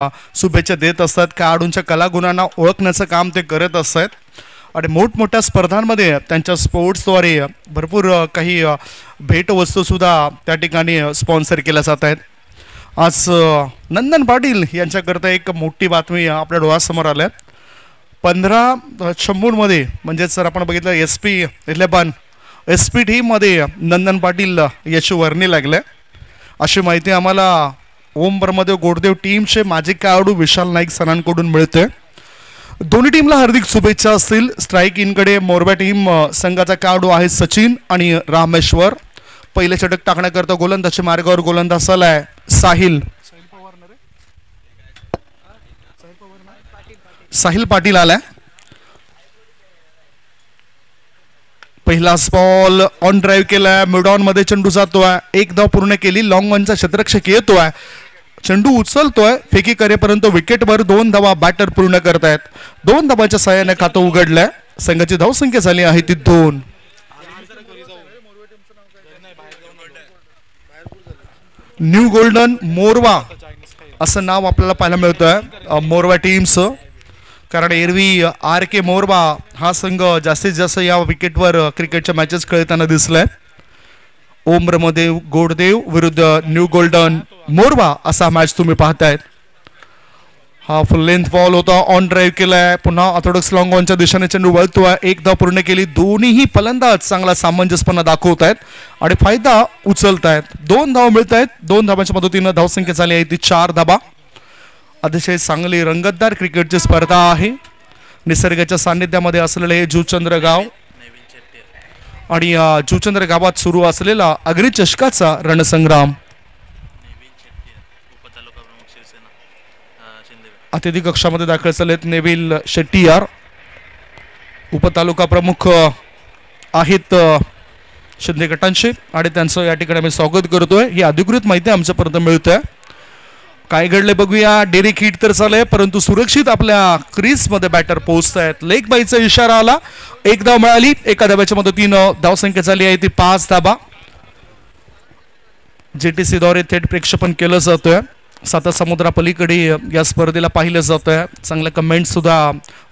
शुभेच्छा देत असतात. खेळाडूंच्या कलागुणांना ओळखण्याचं काम ते करत असतात आणि मोठमोठ्या स्पर्धांमध्ये त्यांच्या स्पोर्ट्सद्वारे भरपूर काही भेटवस्तूसुद्धा त्या ठिकाणी स्पॉन्सर केल्या जात आहेत. आज नंदन पाटील यांच्याकरता एक मोठी बातमी आपल्या डोळ्यासमोर आल्या. 15 चेंबूरमध्ये म्हणजेच जर आपण बघितलं SP11 SP टीममध्ये नंदन पाटील याची वर्णी लागले अशी माहिती आम्हाला ओम ब्रह्मदेव गोडदेव टीमचे माजी खेळाडू विशाल नाईक सरांकडून मिळते. दोन्ही टीमला हार्दिक शुभेच्छा असतील. स्ट्राईक इनकडे मोरबा टीम संघाचा खेळाडू आहे सचिन आणि रामेश्वर. पहिले षटक टाकण्याकरता गोलंदाजच्या मार्गावर गोलंदाज आलाय साहिल पाटील आलाय. पहिला बॉल ऑन ड्राईव्ह केलाय. मिडॉन मध्ये चेंडू जातोय. एक धाव पूर्ण केली. लॉंग ऑनचा क्षेत्ररक्षक येतोय. चेंडू उचलतोय. फेकी करेपर्यंत विकेटवर 2 धावा बॅटर पूर्ण करतायत. 2 धावाच्या सहाय्याने खातं उघडलंय. संघाची धावसंख्या झाली आहे ती 2. न्यू गोल्डन मोरवा असं नाव आपल्याला पाहायला मिळतंय मोरवा टीमचं. कारण एरवी RK मोरवा हा संघ जास्तीत जास्त या विकेटवर क्रिकेटच्या मॅचेस खेळताना दिसलाय. ओम ब्रह्मदेव गोडदेव विरुद्ध न्यू गोल्डन मोरवा असा मॅच तुम्ही पाहतायत. हा फुल लेंथ बॉल होता. ऑन ड्राईव्ह केलाय. पुन्हा ऑर्थोडॉक्स लॉंग ऑनच्या दिशेने चेंडू वळतोय. एक धाव पूर्ण केली. दोन्हीही फलंदाज चांगला सामंजस्यपणा दाखवत आहेत आणि फायदा उचलत आहेत. 2 धाव मिळत आहेत. 2 धावांच्या मदतीनं धावसंख्या झाली आहे ती 4 धावा. अतिशय चांगली रंगतदार क्रिकेटची स्पर्धा आहे. निसर्गाच्या सान्निध्यामध्ये असलेले हे जुचंद्र गाव आणि जुचंद्र गावात सुरू असलेला अग्री चषकाचा रणसंग्राम. अतिथी कक्षामध्ये दाखल झालेत नेविल शेट्टीयार. उपतालुका प्रमुख आहेत शिंदे गटांचे आणि त्यांचं या ठिकाणी आम्ही स्वागत करतोय. ही अधिकृत माहिती आमच्यापर्यंत मिळते. काय घडले बघूया. डेरिक हिट तर चालय परंतु सुरक्षित आपल्या क्रीजमध्ये बॅटर पोहोचतायत. लेग बाईचा इशारा आला. 1 धाव मिळाली. एका धाव्याच्या मदतीनं धावसंख्या झाली आहे ती 5 धावा. JTC द्वारे थेट प्रक्षेपण केलं जातोय. साता समुद्रापलीकडे या स्पर्धेला पाहिलं जातंय. चांगल्या कमेंट सुद्धा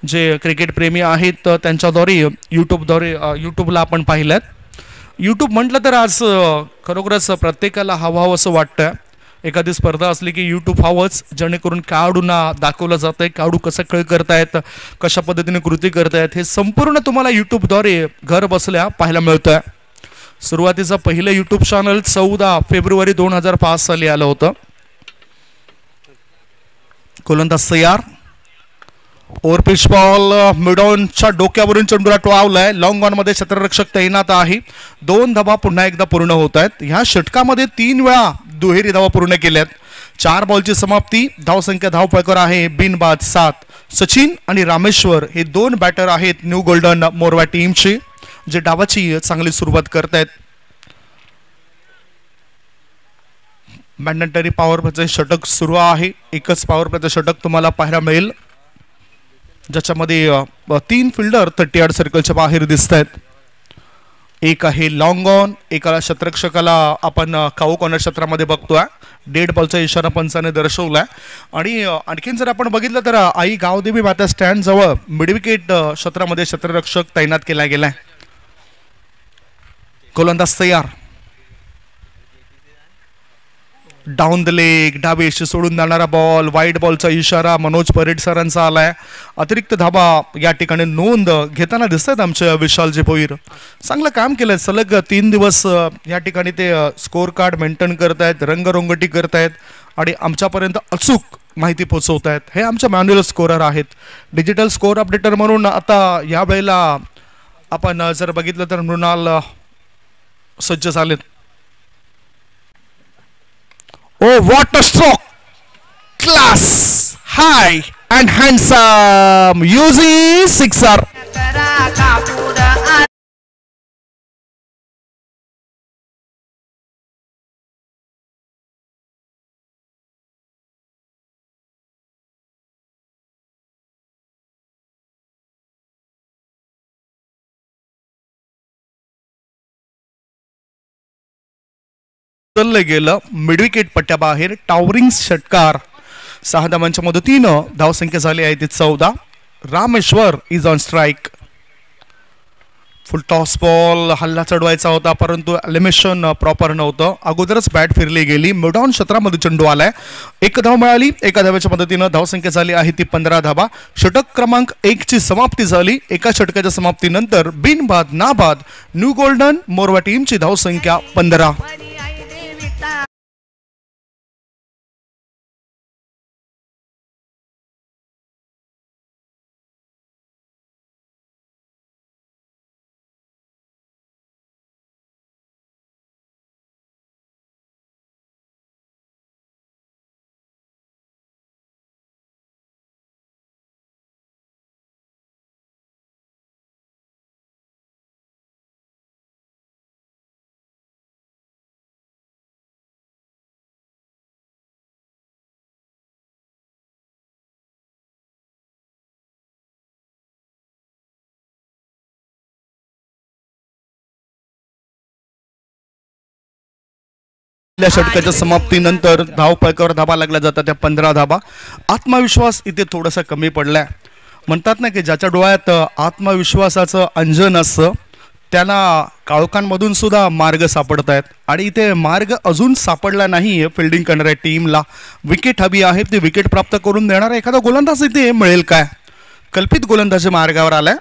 जे क्रिकेट प्रेमी आहेत त्यांच्याद्वारे यूट्यूबला आपण पाहिल्यात. यूट्यूब म्हटलं तर आज खरोखरच प्रत्येकाला हवं असं वाटतंय. एखादी स्पर्धा असली की यूट्यूब हवंच जेणेकरून खेळाडूंना दाखवलं जातं आहे खेळाडू कसं खेळ करतायत कशा पद्धतीने कृती करतायत हे संपूर्ण तुम्हाला यूट्यूबद्वारे घर बसल्या पाहायला मिळतं आहे. सुरुवातीचं पहिलं यूट्यूब चॅनल 14 फेब्रुवारी 2005 साली आलं होतं. गोलंदाज तयार. ओव्हर पिच बॉल मिडॉनच्या डोक्यावरून चेंडूला टोळावलाय. लॉंग ऑन मध्ये क्षेत्ररक्षक तैनात आहे. 2 धावा पुन्हा एकदा पूर्ण होत आहेत. ह्या षटकामध्ये 3 वेळा दुहेरी धावा पूर्ण केल्यात. 4 बॉलची समाप्ती. धावसंख्या धावफलकावर आहे बिनबाद 7. सचिन आणि रामेश्वर हे 2 बॅटर आहेत न्यू गोल्डन मोरवा टीमचे जे डावाची चांगली सुरुवात करतायत. मॅन्डेटरी पॉवर प्लेचं षटक सुरू आहे. एकच पॉवर प्लेचं षटक तुम्हाला पाहायला मिळेल ज्याच्यामध्ये 3 फिल्डर 30 यार्ड सर्कलच्या बाहेर दिसत आहेत. एक आहे लॉंग ऑन. एका क्षेत्ररक्षकाला आपण काऊ कॉर्नर क्षेत्रामध्ये बघतोय. डेड बॉलचा इशारा पंचाने दर्शवलाय. आणि आणखीन जर आपण बघितलं तर आई गावदेवी माता स्टँड जवळ मिडविकेट क्षेत्रामध्ये क्षेत्ररक्षक तैनात केला गेलाय. गोलंदाज तयार. डाऊन द लेग डावेशी सोडून जाणारा बॉल. वाईट बॉलचा इशारा मनोज परेड सरांचा आलाय. अतिरिक्त धाबा या ठिकाणी नोंद घेताना दिसतात आमच्या विशालजी भोईर. चांगलं काम केलंय. सलग 3 दिवस या ठिकाणी ते स्कोर कार्ड मेंटेन करतायत. रंगरंगटी करतायत आणि आमच्यापर्यंत अचूक माहिती पोहोचवतायत. हे आमच्या मॅन्युअल स्कोरर आहेत. डिजिटल स्कोर अपडेटर म्हणून आता या वेळेला आपण जर बघितलं तर मृणाल सज्ज झालेत. Oh, what a stroke! Class, high and handsome. Using sixer. गेलं मिडविकेट पट्ट्याबाहेर. टावरिंग षटकार 6 धावांच्या मदतीनं धावसंख्या झाली आहे ती 14. Rameshwar is on strike. Full toss ball हल्ला चढवायचा होता परंतु एलिमिनेशन प्रॉपर नव्हतं. अगोदरच बॅट फिरली गेली. मिडऑन क्षेत्रामध्ये चेंडू आलाय. 1 धाव मिळाली. 1 धाव्याच्या मदतीनं धावसंख्या झाली आहे ती 15 धावा. षटक क्रमांक 1 ची समाप्ती झाली. एका षटकाच्या समाप्तीनंतर बिनबाद नाबाद न्यू गोल्डन मोरवा टीमची धावसंख्या 15. षटकाच्या समाप्तीनंतर धावपळकावर धाबा लागल्या जातात त्या 15 धाबा. आत्मविश्वास इथे थोडासा कमी पडलाय. म्हणतात ना की ज्याच्या डोळ्यात आत्मविश्वासाचं अंजन असतं त्याला काळोखांमधून सुद्धा मार्ग सापडत आहेत आणि इथे मार्ग अजून सापडला नाही. फिल्डिंग करणाऱ्या टीमला विकेट हवी आहे. ती विकेट प्राप्त करून देणारा एखादा गोलंदाज इथे मिळेल काय? कल्पित गोलंदाजी मार्गावर आलाय.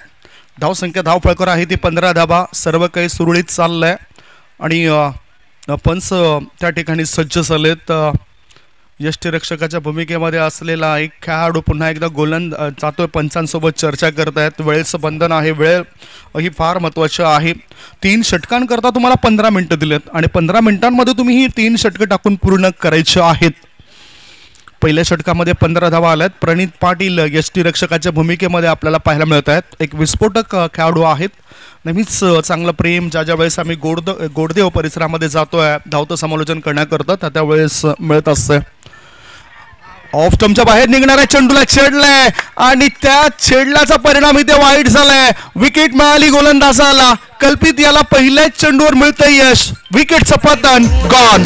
धावसंख्या धावपळकावर आहे ती 15 धाबा. सर्व काही सुरळीत चाललंय आणि पंच त्या ठिकाणी सज्ज झालेत. यष्टीरक्षकाच्या भूमिकेमध्ये असलेला एक खेळाडू पुन्हा एकदा जातोय. पंचांसोबत चर्चा करतायत. वेळेचं बंधन आहे. वेळ ही फार महत्त्वाची आहे. 3 षटकांकरता तुम्हाला 15 मिनिटं दिलेत आणि 15 मिनिटांमध्ये तुम्ही ही 3 षटकं टाकून पूर्ण करायची आहेत. पहिल्या षटकामध्ये 15 धावा आल्यात. प्रणित पाटील यष्टीरक्षकाच्या भूमिकेमध्ये आपल्याला पाहायला मिळत आहेत. एक विस्फोटक खेळाडू आहेत. नेहमीच चांगलं प्रेम ज्या वेळेस आम्ही गोडदेव परिसरामध्ये जातोय धावतं समालोचन करण्याकरता त्यावेळेस मिळत असतंय. ऑफ स्टंपच्या बाहेर निघणाऱ्या चेंडूला छेडलाय आणि त्या छेडल्याचा परिणाम इथे वाईट झालाय. विकेट मिळाली गोलंदाजाला. कल्पित याला पहिल्याच चेंडूवर मिळतंय यश. विकेटचं पतन गॉन.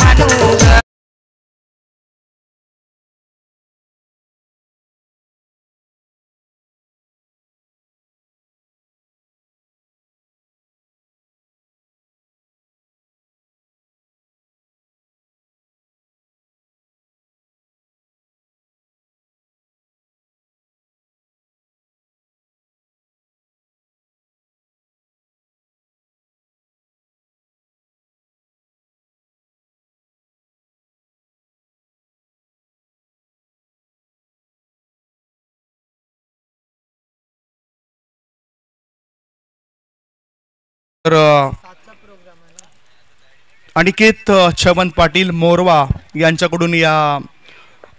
अनिकेत छमन पाटील मोरवा यांच्याकडून या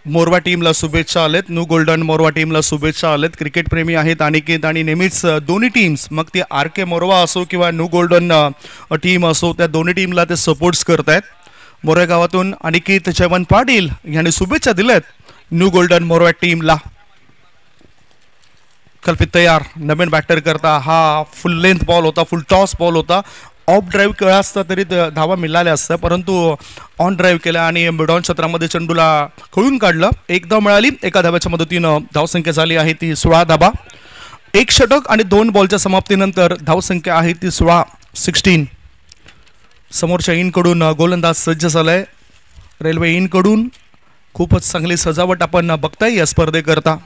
मोरवा टीमला शुभेच्छा आलेत. न्यू गोल्डन मोरवा टीमला शुभेच्छा आलेत. क्रिकेट प्रेमी आहेत अनिकेत आणि नेहमीच दोन्ही टीम्स मग ती RK मोरवा असो किंवा न्यू गोल्डन टीम असो त्या दोन्ही टीमला ते सपोर्ट्स करतायत. मोरवा गावातून अनिकेत छमन पाटील यांनी शुभेच्छा दिल्यात न्यू गोल्डन मोरवा टीमला. कल्पित तयार नवीन बॅटर करता. हा फुल लेंथ बॉल होता. फुल टॉस बॉल होता. ऑफ ड्राईव्ह केला असता तरी धावा मिळाल्या असत्या परंतु ऑन ड्राईव्ह केला आणि मिडऑन क्षेत्रामध्ये चेंडूला खळून काढलं. 1 धाव मिळाली. 1 धाव्याच्या मदतीनं धावसंख्या झाली आहे ती 16 धावा. 1 षटक आणि 2 बॉलच्या समाप्तीनंतर धावसंख्या आहे ती 16. समोरच्या इनकडून गोलंदाज सज्ज झालाय. रेल्वे इनकडून खूपच चांगली सजावट आपण बघताय या स्पर्धेकरता.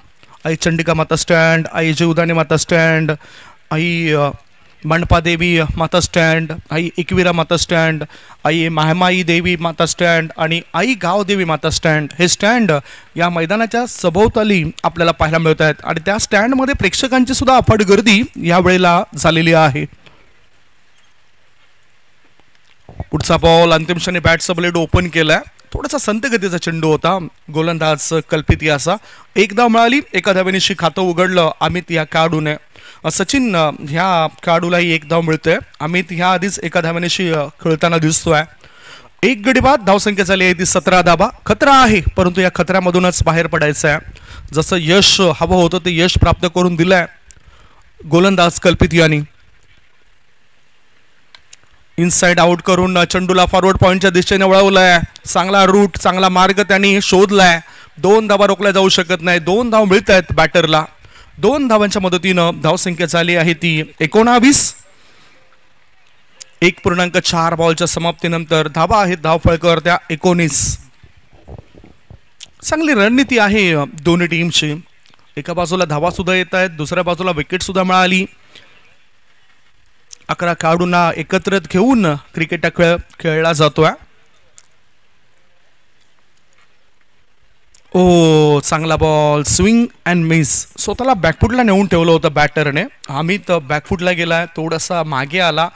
आई चंडिका माता स्टँड, आई जीवदानी माता स्टँड, आई मंडपादेवी माता स्टँड, आई एकविरा माता स्टँड, आई महामाई देवी माता स्टँड आणि आई गावदेवी माता स्टँड. हे स्टँड या मैदानाच्या सभोवताली आपल्याला पाहायला मिळत आहेत आणि त्या स्टँडमध्ये प्रेक्षकांची सुद्धा अफाट गर्दी या वेळेला झालेली आहे. पुढचा बॉल अंतिम क्षणी बॅटचा ब्लेड ओपन केलाय. थोडासा संत गतीचा चेंडू होता. गोलंदाज कल्पित याचा. 1 धाव मिळाली. 1 धावेनिशी खातं उघडलं अमित या खेळाडूने. सचिन ह्या खेळाडूलाही 1 धाव मिळते. अमित ह्या आधीच 1 धावेनिशी खेळताना दिसतोय. 1 गडी बाद. धावसंख्या झाली आहे ती 17 धावा. खतरा आहे परंतु या खतऱ्यामधूनच बाहेर पडायचं आहे. जसं यश हवं होतं ते यश प्राप्त करून दिलंय गोलंदाज कल्पित यांनी. इनसाइड आउट करून चेंडूला फॉरवर्ड पॉइंटच्या दिशेने वळवलाय. चांगला रूट चांगला मार्ग त्यांनी शोधलाय 2 धावा रोखल्या जाऊ शकत नाही. 2 धाव मिळत आहेत बॅटरला. 2 धावांच्या मदतीनं धावसंख्या झाली आहे ती 19. 1.4 बॉलच्या समाप्तीनंतर धावा आहेत धावफलकावर त्या 19. चांगली रणनीती आहे दोन्ही टीमची. एका बाजूला धावा सुद्धा येत आहेत, दुसऱ्या बाजूला विकेट सुद्धा मिळाली. 11 खेळाडूंना एकत्रित घेऊन क्रिकेट खेळला जातोय. ओ चांगला बॉल, स्विंग अँड मिस. स्वतःला बॅकफुटला नेऊन ठेवलं होतं बॅटरने. अमित बॅकफुटला गेला, थोडासा मागे आला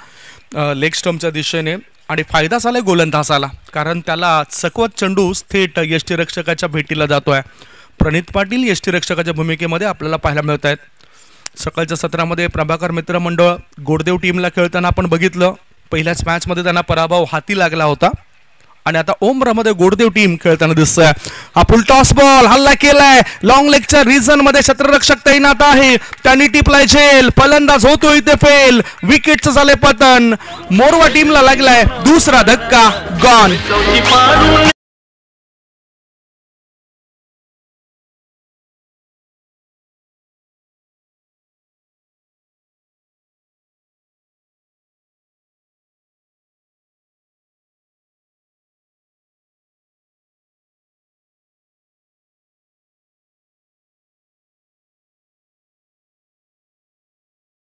लेग स्टम्पच्या दिशेने आणि फायदा झालाय गोलंदाजाला, कारण त्याला चकवत चेंडू थेट यष्टीरक्षकाच्या भेटीला जातोय. प्रणित पाटील यष्टीरक्षकाच्या भूमिकेमध्ये आपल्याला पाहायला मिळत आहेत. सकाळच्या सत्रामध्ये प्रभाकर मित्र मंडळ गोडदेव टीमला खेळताना आपण बघितलं, पहिल्याच मॅचमध्ये त्यांना पराभव हाती लागला होता. आणि आता ओमरामध्ये गोडदेव टीम खेळताना दिसतोय. हा फुल टॉस बॉल हल्ला केलाय. लॉंग लेगच्या रिजन मध्ये क्षेत्ररक्षक तैनात आहे, त्यांनी टिपलाय झेल. फलंदाज होतो इथे फेल, विकेटचं झालंय पतन. मोरवा टीमला लागलाय दुसरा धक्का, गॉन.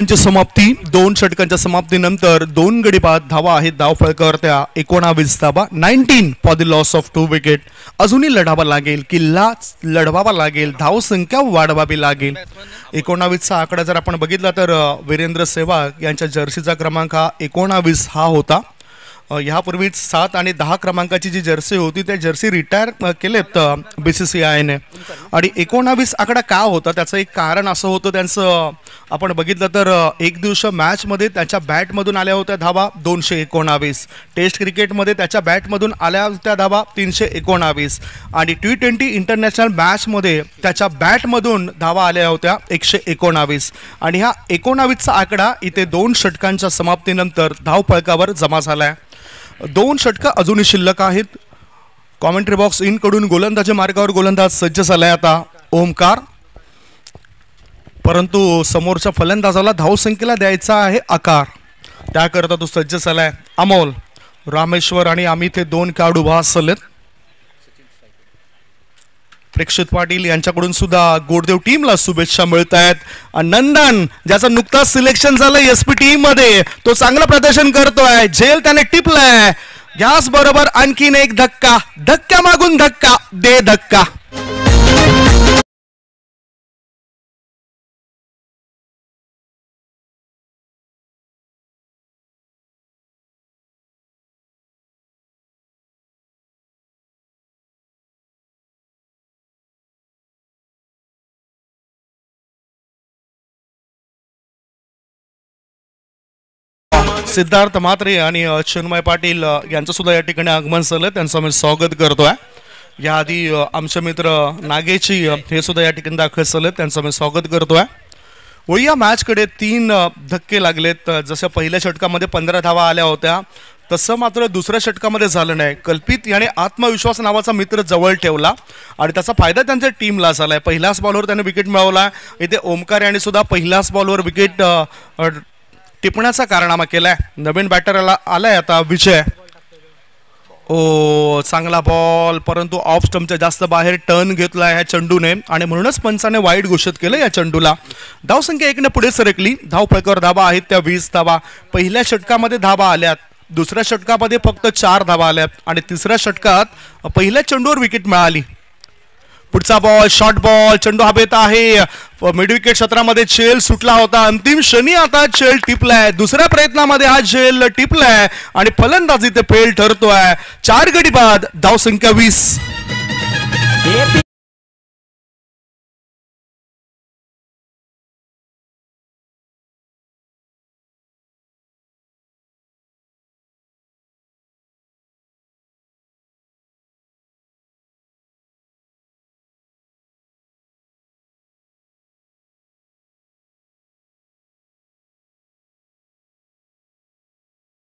समाप्ती 2 षटकांच्या समाप्तीनंतर 2 गडी बाद धावा आहेत धावफलकावर त्या 19 धावा. 19 for the loss of 2 wicket. अजूनही लढावा लागेल, किल्ला लढवावा लागेल, धावसंख्या वाढवावी लागेल. 19चा आकडा जर आपण बघितला तर वीरेंद्र सेहवाग यांच्या जर्सीचा क्रमांक हा 19 हा होता. ह्यापूर्वीच 7 आणि 10 क्रमांकाची जी जर्सी होती त्या जर्सी रिटायर केलेत BCCIने. आणि 19 आकडा का होता त्याचं एक कारण असं होतं त्यांचं. आपण बघितलं तर एक दिवशी मॅचमध्ये त्याच्या बॅटमधून आल्या होत्या धावा 219. टेस्ट क्रिकेटमध्ये त्याच्या बॅटमधून आल्या होत्या धावा 319. आणि T20 इंटरनॅशनल मॅचमध्ये त्याच्या बॅटमधून धावा आल्या होत्या 119. आणि हा 19चा आकडा इथे 2 षटकांच्या समाप्तीनंतर धावफलकावर जमा झालाय. 2 षटकं अजूनही शिल्लक आहेत. कॉमेंट्री बॉक्स इन कडून गोलंदाजी मार्गावर गोलंदाज सज्ज झालाय आता ओमकार, परंतु समोरच्या फलंदाजाला धावसंख्येला द्यायचा आहे आकार, त्याकरता तो सज्ज झालाय. अमोल, रामेश्वर आणि अमित हे 2 खेळाडू उभा असलेत. प्रेक्षित पाटील यांच्याकडून सुद्धा गोडदेव टीमला शुभेच्छा मिळत आहेत. नंदन ज्याचं नुकताच सिलेक्शन झालं SP टीम मध्ये, तो चांगलं प्रदर्शन करतोय. झेल त्याने टिपलाय. गॅस बरोबर आणखीन एक धक्का, धक्का मागून धक्का, दे धक्का. सिद्धार्थ म्हात्रे आणि चिन्मय पाटील यांचं सुद्धा या ठिकाणी आगमन झालं, त्यांचं मी स्वागत करतोय. याआधी आमचे मित्र नागेची हे सुद्धा या ठिकाणी दाखल झाले, त्यांचं मी स्वागत करतोय. या मॅचकडे 3 धक्के लागलेत. जसं पहिल्या षटकामध्ये 15 धावा आल्या होत्या, तसं मात्र दुसऱ्या षटकामध्ये झालं नाही. कल्पित याने आत्मविश्वास नावाचा मित्र जवळ ठेवला आणि त्याचा फायदा त्यांच्या टीमला झालाय. पहिल्याच बॉलवर त्याने विकेट मिळवला. इथे ओमकार यांनी सुद्धा पहिल्याच बॉलवर विकेट टिपण्याचा कारनामा केलाय. नवीन बॅटरला आलाय आता विजय. ओ चांगला बॉल, परंतु ऑफ स्टंपच्या जास्त बाहेर टर्न घेतला ह्या चेंडूने आणि म्हणूनच पंचाने वाईट घोषित केलं या चेंडूला. धावसंख्या 1 ने पुढे सरकली. धावफलकावर धावा आहेत त्या 20 धावा. पहिल्या षटकामध्ये धावा आल्यात, दुसऱ्या षटकामध्ये फक्त 4 धावा आल्यात आणि तिसऱ्या षटकात पहिल्या चेंडूवर विकेट मिळाली. पुढचा बॉल शॉर्ट बॉल, चेंडू हवेत आहे. मिड विकेट क्षेत्रामध्ये झेल सुटला होता. अंतिम क्षणी आता झेल टिपलाय. दुसऱ्या प्रयत्नामध्ये हा झेल टिपलाय आणि फलंदाजी ते फेल ठरतोय. 4 गडी बाद, धावसंख्या 20.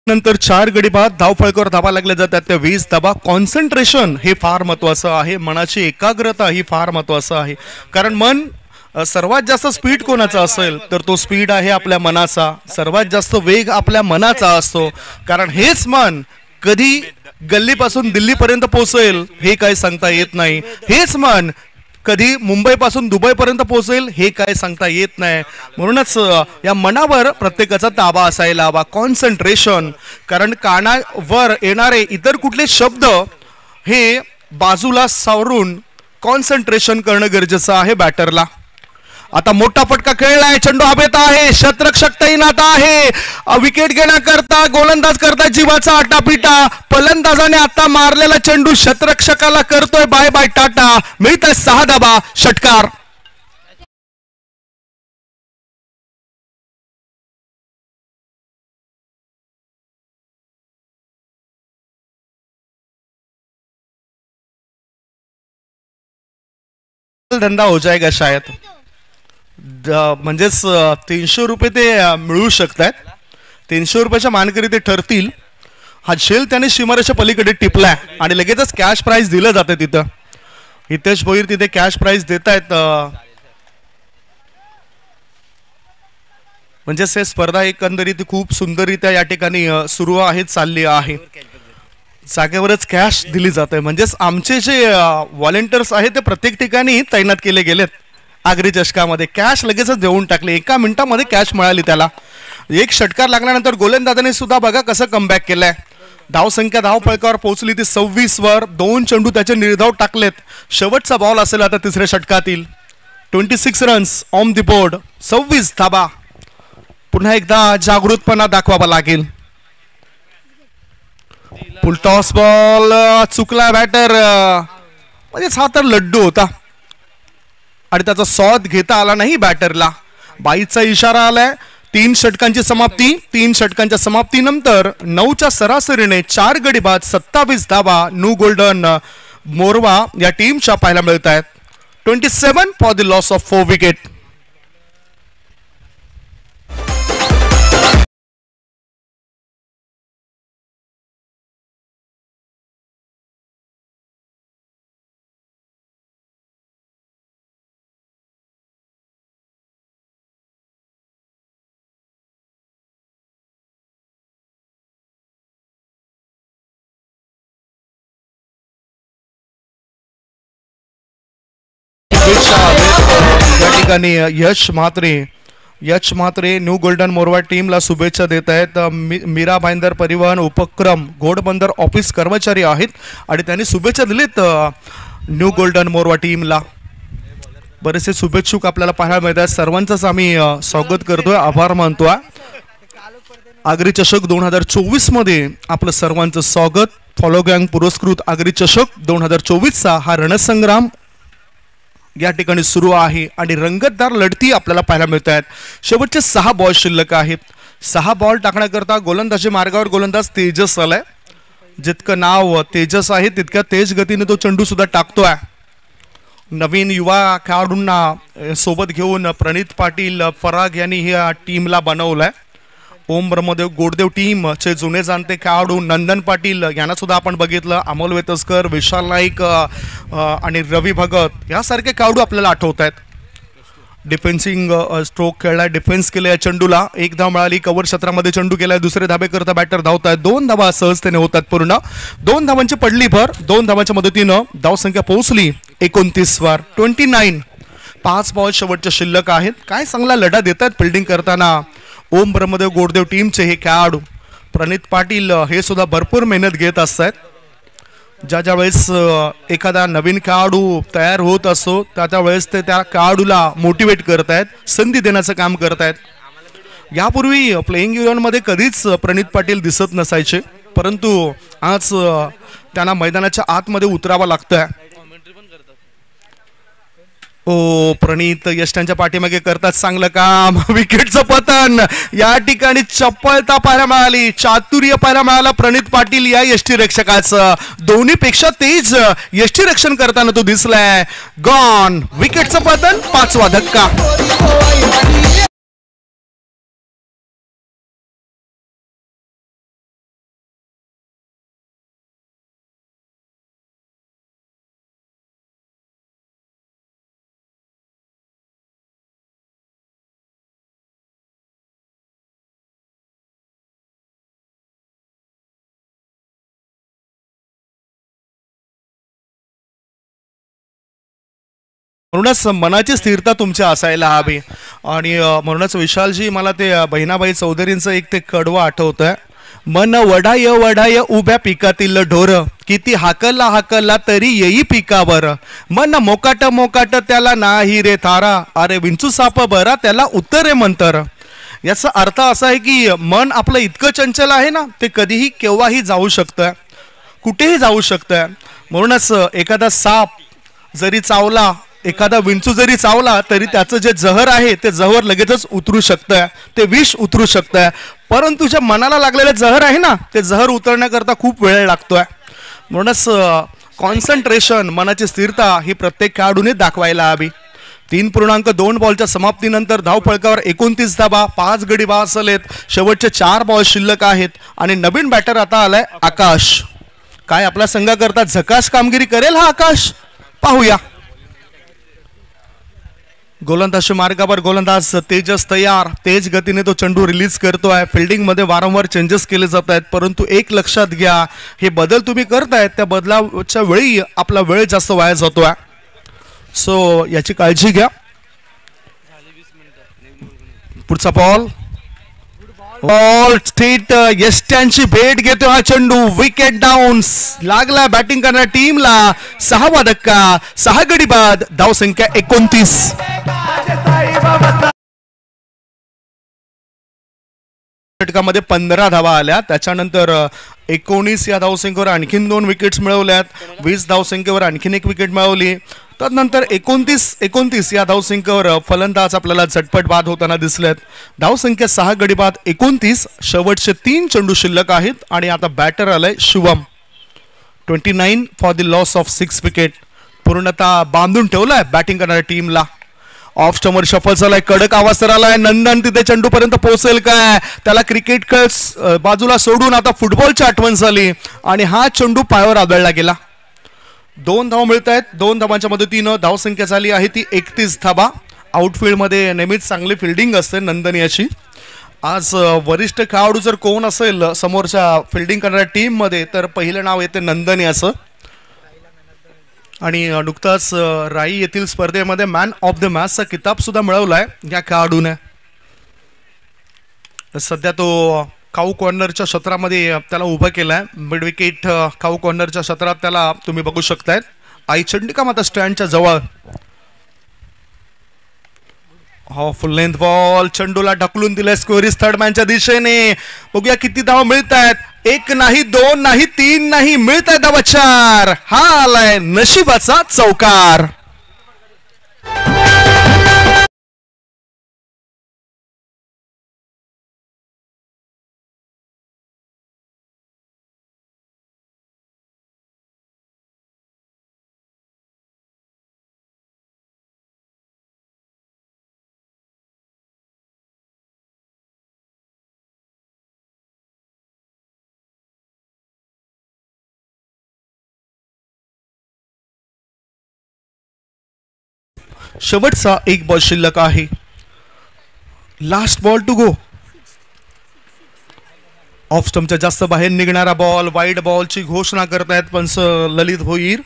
नंतर 4 गडी बाद धावफळकावर धावा लागल्या जातात त्या 20 धावा. कॉन्सन्ट्रेशन हे फार महत्वाचं आहे, मनाची एकाग्रता ही फार महत्वाचं आहे. कारण मन सर्वात जास्त स्पीड कोणाचा असेल तर तो स्पीड आहे आपल्या मनाचा. सर्वात जास्त वेग आपल्या मनाचा असतो, कारण हेच मन कधी गल्लीपासून दिल्लीपर्यंत पोहोचेल हे काय सांगता येत नाही. हेच मन कधी मुंबईपासून दुबईपर्यंत पोहोचेल हे काय सांगता येत नाही. म्हणूनच या मनावर प्रत्येकाचा ताबा असायला हवा, कॉन्सन्ट्रेशन. कारण कानावर येणारे इतर कुठले शब्द हे बाजूला सावरून कॉन्सन्ट्रेशन करणं गरजेचं आहे बॅटरला. आता मोठा फटका खेळलाय, चेंडू हवेत आहे, शतरक्षक तैनात आहे. विकेट घेण्याकरता गोलंदाज करता जीवाचा आटापिटा. फलंदाजाने आता मारलेला चेंडू शतरक्षकाला करतोय बाय बाय टाटा. मिळतोय 6 धावा, षटकार. धंदा हो जाएगा शायद. म्हणजेच 300 रुपये ते मिळू शकतात. 300 रुपयाच्या मानकरी ते ठरतील. हा झेल त्याने सीमारेषेच्या पलीकडे टिपलाय आणि लगेचच कॅश प्राइज दिलं जातं तिथं. हितेश भोईर तिथे कॅश प्राइज देत आहेत. म्हणजेच हे स्पर्धा एकंदरीत खूप सुंदररित्या या ठिकाणी सुरू आहे, चालली आहे. जागेवरच कॅश दिली जाते. म्हणजेच आमचे जे व्हॉलेंटियर्स आहेत ते प्रत्येक ठिकाणी तैनात केले गेलेत. आगरी चषकामध्ये कॅश लगेचच देऊन टाकले. 1 मिनिटामध्ये कॅश मिळाली त्याला. एक षटकार लागल्यानंतर गोलंदाजाने सुद्धा बघा कसं कमबॅक केलंय. धावसंख्या धावफळकावर पोहोचली ती 26 वर. 2 चेंडू त्याचे निर्धाव टाकलेत. शेवटचा बॉल असेल आता तिसऱ्या षटकातील. 26 रन्स ऑन द बोर्ड, 26 धाबा. पुन्हा एकदा जागृतपणा दाखवावा लागेल. फुल टॉस बॉल चुकला बॅटर. म्हणजे हा तर लड्डू होता आणि त्याचा स्वाद घेता आला नाही बॅटरला. बाईचा इशारा आलाय. 3 षटकांची समाप्ती. 3 षटकांच्या समाप्तीनंतर 9च्या सरासरीने 4 गडी बाद 27 धावा न्यू गोल्डन मोरवा या टीमच्या पाहायला मिळत आहेत. 27 for the loss of 4 wicket. या ठिकाणी यश म्हात्रे न्यू गोल्डन मोरवा टीमला शुभेच्छा देत आहेत. मीरा भाईंदर परिवहन उपक्रम घोडबंदर ऑफिस कर्मचारी आहेत आणि त्यांनी शुभेच्छा दिलीत न्यू गोल्डन मोरवा टीमला. बरेचसे शुभेच्छुक आपल्याला पाहायला मिळतात. सर्वांचंच आम्ही स्वागत करतोय, आभार मानतोय. आगरी चषक 2024 मध्ये आपलं सर्वांचं स्वागत. फॉलो गँग पुरस्कृत आगरी चषक 2024चा हा रणसंग्राम या ठिकाणी सुरू आहे आणि रंगतदार लढती आपल्याला पाहायला मिळत आहेत. शेवटचे 6 बॉल शिल्लक आहेत. 6 बॉल टाकण्याकरता गोलंदाजी मार्गावर गोलंदाज तेजस आलाय. जितकं नाव तेजस आहे तितक्या तेज गतीने तो चेंडू सुद्धा टाकतोय. नवीन युवा खेळाडूंना सोबत घेऊन प्रणित पाटील फराग यांनी ह्या टीमला बनवलंय. ओम ब्रह्मदेव गोडदेव टीमचे जुने जाणते खेळाडू नंदन पाटील यांना सुद्धा आपण बघितलं. अमोल वेतस्कर, विशाल नाईक आणि रवी भगत यासारखे खेळाडू आपल्याला आठवत आहेत. डिफेन्सिंग स्ट्रोक खेळलाय, डिफेन्स केलाय चेंडूला. 1 धाव मिळाली. कव्हर क्षेत्रामध्ये चेंडू केलाय. दुसरे धाबे करता बॅटर धावत आहेत. 2 धावा सहजतेने होतात पूर्ण. 2 धावांची पडली भर. 2 धावांच्या मदतीनं धावसंख्या पोहोचली 29 वर. 29. 5 बॉल शेवटच्या शिल्लक आहेत. काय चांगला लढा देत आहेत फिल्डिंग करताना ओम ब्रह्मदेव गोडदेव टीमचे हे खेळाडू. प्रणित पाटील हे सुद्धा भरपूर मेहनत घेत असतात. ज्या वेळेस एखादा नवीन खेळाडू तयार होत असतो त्या वेळेस ते त्या खेळाडूला मोटिवेट करतायत, संधी देण्याचं काम करतायत. यापूर्वी प्लेइंग इलेव्हनमध्ये कधीच प्रणित पाटील दिसत नसायचे, परंतु आज त्यांना मैदानाच्या आतमध्ये उतरावं लागतंय. ओ प्रणित यष्टांच्या पाठीमागे करतात चांगलं काम. विकेटचं पतन. या ठिकाणी चपळता पाहायला मिळाली, चातुर्य पाहायला मिळाला प्रणित पाटील या यष्टीरक्षकाचं. दोन्हीपेक्षा तेज यष्टीरक्षण करताना तो दिसलाय. गॉन. विकेटचं पतन. 5वा धक्का. म्हणूनच मनाची स्थिरता तुमच्या असायला हवी. आणि म्हणूनच विशालजी मला ते बहिणाबाई चौधरींचं एक ते कडवं आठवतंय. मन वडाय वडाय उभ्या पिकातील ढोर, किती हाकला हाकला तरी येई पिकावर. मन मोकाट मोकाट त्याला नाही रे थारा, अरे विंचू साप बरा त्याला उत्तरे मंतर. याचा अर्थ असा आहे की मन आपलं इतकं चंचल आहे ना, ते कधीही केव्हाही जाऊ शकतं, कुठेही जाऊ शकतं. म्हणूनच एखादा साप जरी चावला, एखादा विंचू जरी चावला तरी त्याचं जे जहर आहे ते जहर लगेचच उतरू शकतं, ते विष उतरू शकतं. परंतु ज्या मनाला लागलेलं जहर आहे ना, ते जहर उतरण्याकरता खूप वेळ लागतोय. म्हणूनच कॉन्सन्ट्रेशन, मनाची स्थिरता ही प्रत्येक खेळाडूने दाखवायला हवी. 3.2 बॉलच्या समाप्तीनंतर धावफलकावर 29 धावा, 5 गडी बाद झालेत. शेवटचे 4 बॉल शिल्लक आहेत आणि नवीन बॅटर आता आलाय आकाश. काय आपल्या संघाकरता झकास कामगिरी करेल हा आकाश? पाहूया. गोलंदाजी मार्गावर गोलंदाज तेजस तयार. तेज गतीने तो चेंडू रिलीज करतोय. फिल्डिंग मध्ये वारंवार चेंजेस केले जात आहेत, परंतु एक लक्षात घ्या, हे बदल तुम्ही करतायत त्या बदलाच्या वेळी आपला वेळ जास्त वाया जातोय. सो याची काळजी घ्या. पुढचा बॉल थेट यष्ट्यांची भेट घेतो हा चेंडू. Wicket down. लागला बॅटिंग करणाऱ्या टीमला 6वा धक्का. 6 गडी बाद. धावसंख्या 29. षटकामध्ये 15 धावा आल्या. त्याच्यानंतर 19 या धावसंख्येवर आणखीन 2 विकेट्स मिळवल्यात. 20 धावसंख्येवर आणखीन 1 विकेट मिळवली. त्यानंतर 29 या धावसंख्येवर फलंदाज आपल्याला झटपट बाद होताना दिसलेत. धावसंख्या 6 गडी बाद 29. शेवटचे 3 चेंडू शिल्लक आहेत आणि आता बॅटर आलाय Shivam. 29 for the loss of 6 wicket. पूर्णतः बांधून ठेवलाय बॅटिंग करणाऱ्या टीमला. ऑफ स्टंपर शफल झालाय. कडक आवाज तर आलाय. नंदन तिथे चेंडू पर्यंत पोहोचेल काय? त्याला क्रिकेट खेळ बाजूला सोडून आता फुटबॉलची आठवण झाली आणि हा चेंडू पायावर आदळला गेला. 2 धावा मिळत आहेत. 2 धावांच्या मदतीनं धावसंख्या झाली आहे ती 31 धावा. आउटफील्ड मध्ये नेहमीच चांगली फिल्डिंग असते नंदन याची. आज वरिष्ठ खेळाडू जर कोण असेल समोरच्या फिल्डिंग करणाऱ्या टीम मध्ये तर पहिलं नाव येते नंदन याचं. आणि नुकताच राई येथील स्पर्धेमध्ये मॅन ऑफ द मॅचचा किताब सुद्धा मिळवलाय या खेळाडूने. सध्या तो काऊ कॉर्नरच्या क्षेत्रामध्ये त्याला उभं केलाय. मिड विकेट काऊ कॉर्नरच्या क्षेत्रात त्याला तुम्ही बघू शकतायत. आई चंडिका माता स्टँडच्या जवळ. हो फुल लेंथ बॉल. चेंडूला ढकलून दिलाय स्कोअरिस थर्ड मॅनच्या दिशेने. बघूया किती धावा मिळत आहेत. 1 नाही, 2 नाही, 3 नाही, मिळत आहेत धावा 4. हा आलाय नशिबाचा चौकार. शेवटचा 1 बॉल शिल्लक आहे. Last ball to go. Off स्टंपच्या जास्त बाहेर निघणारा बॉल. वाईड बॉलची घोषणा करतायत पंच ललित भोईर.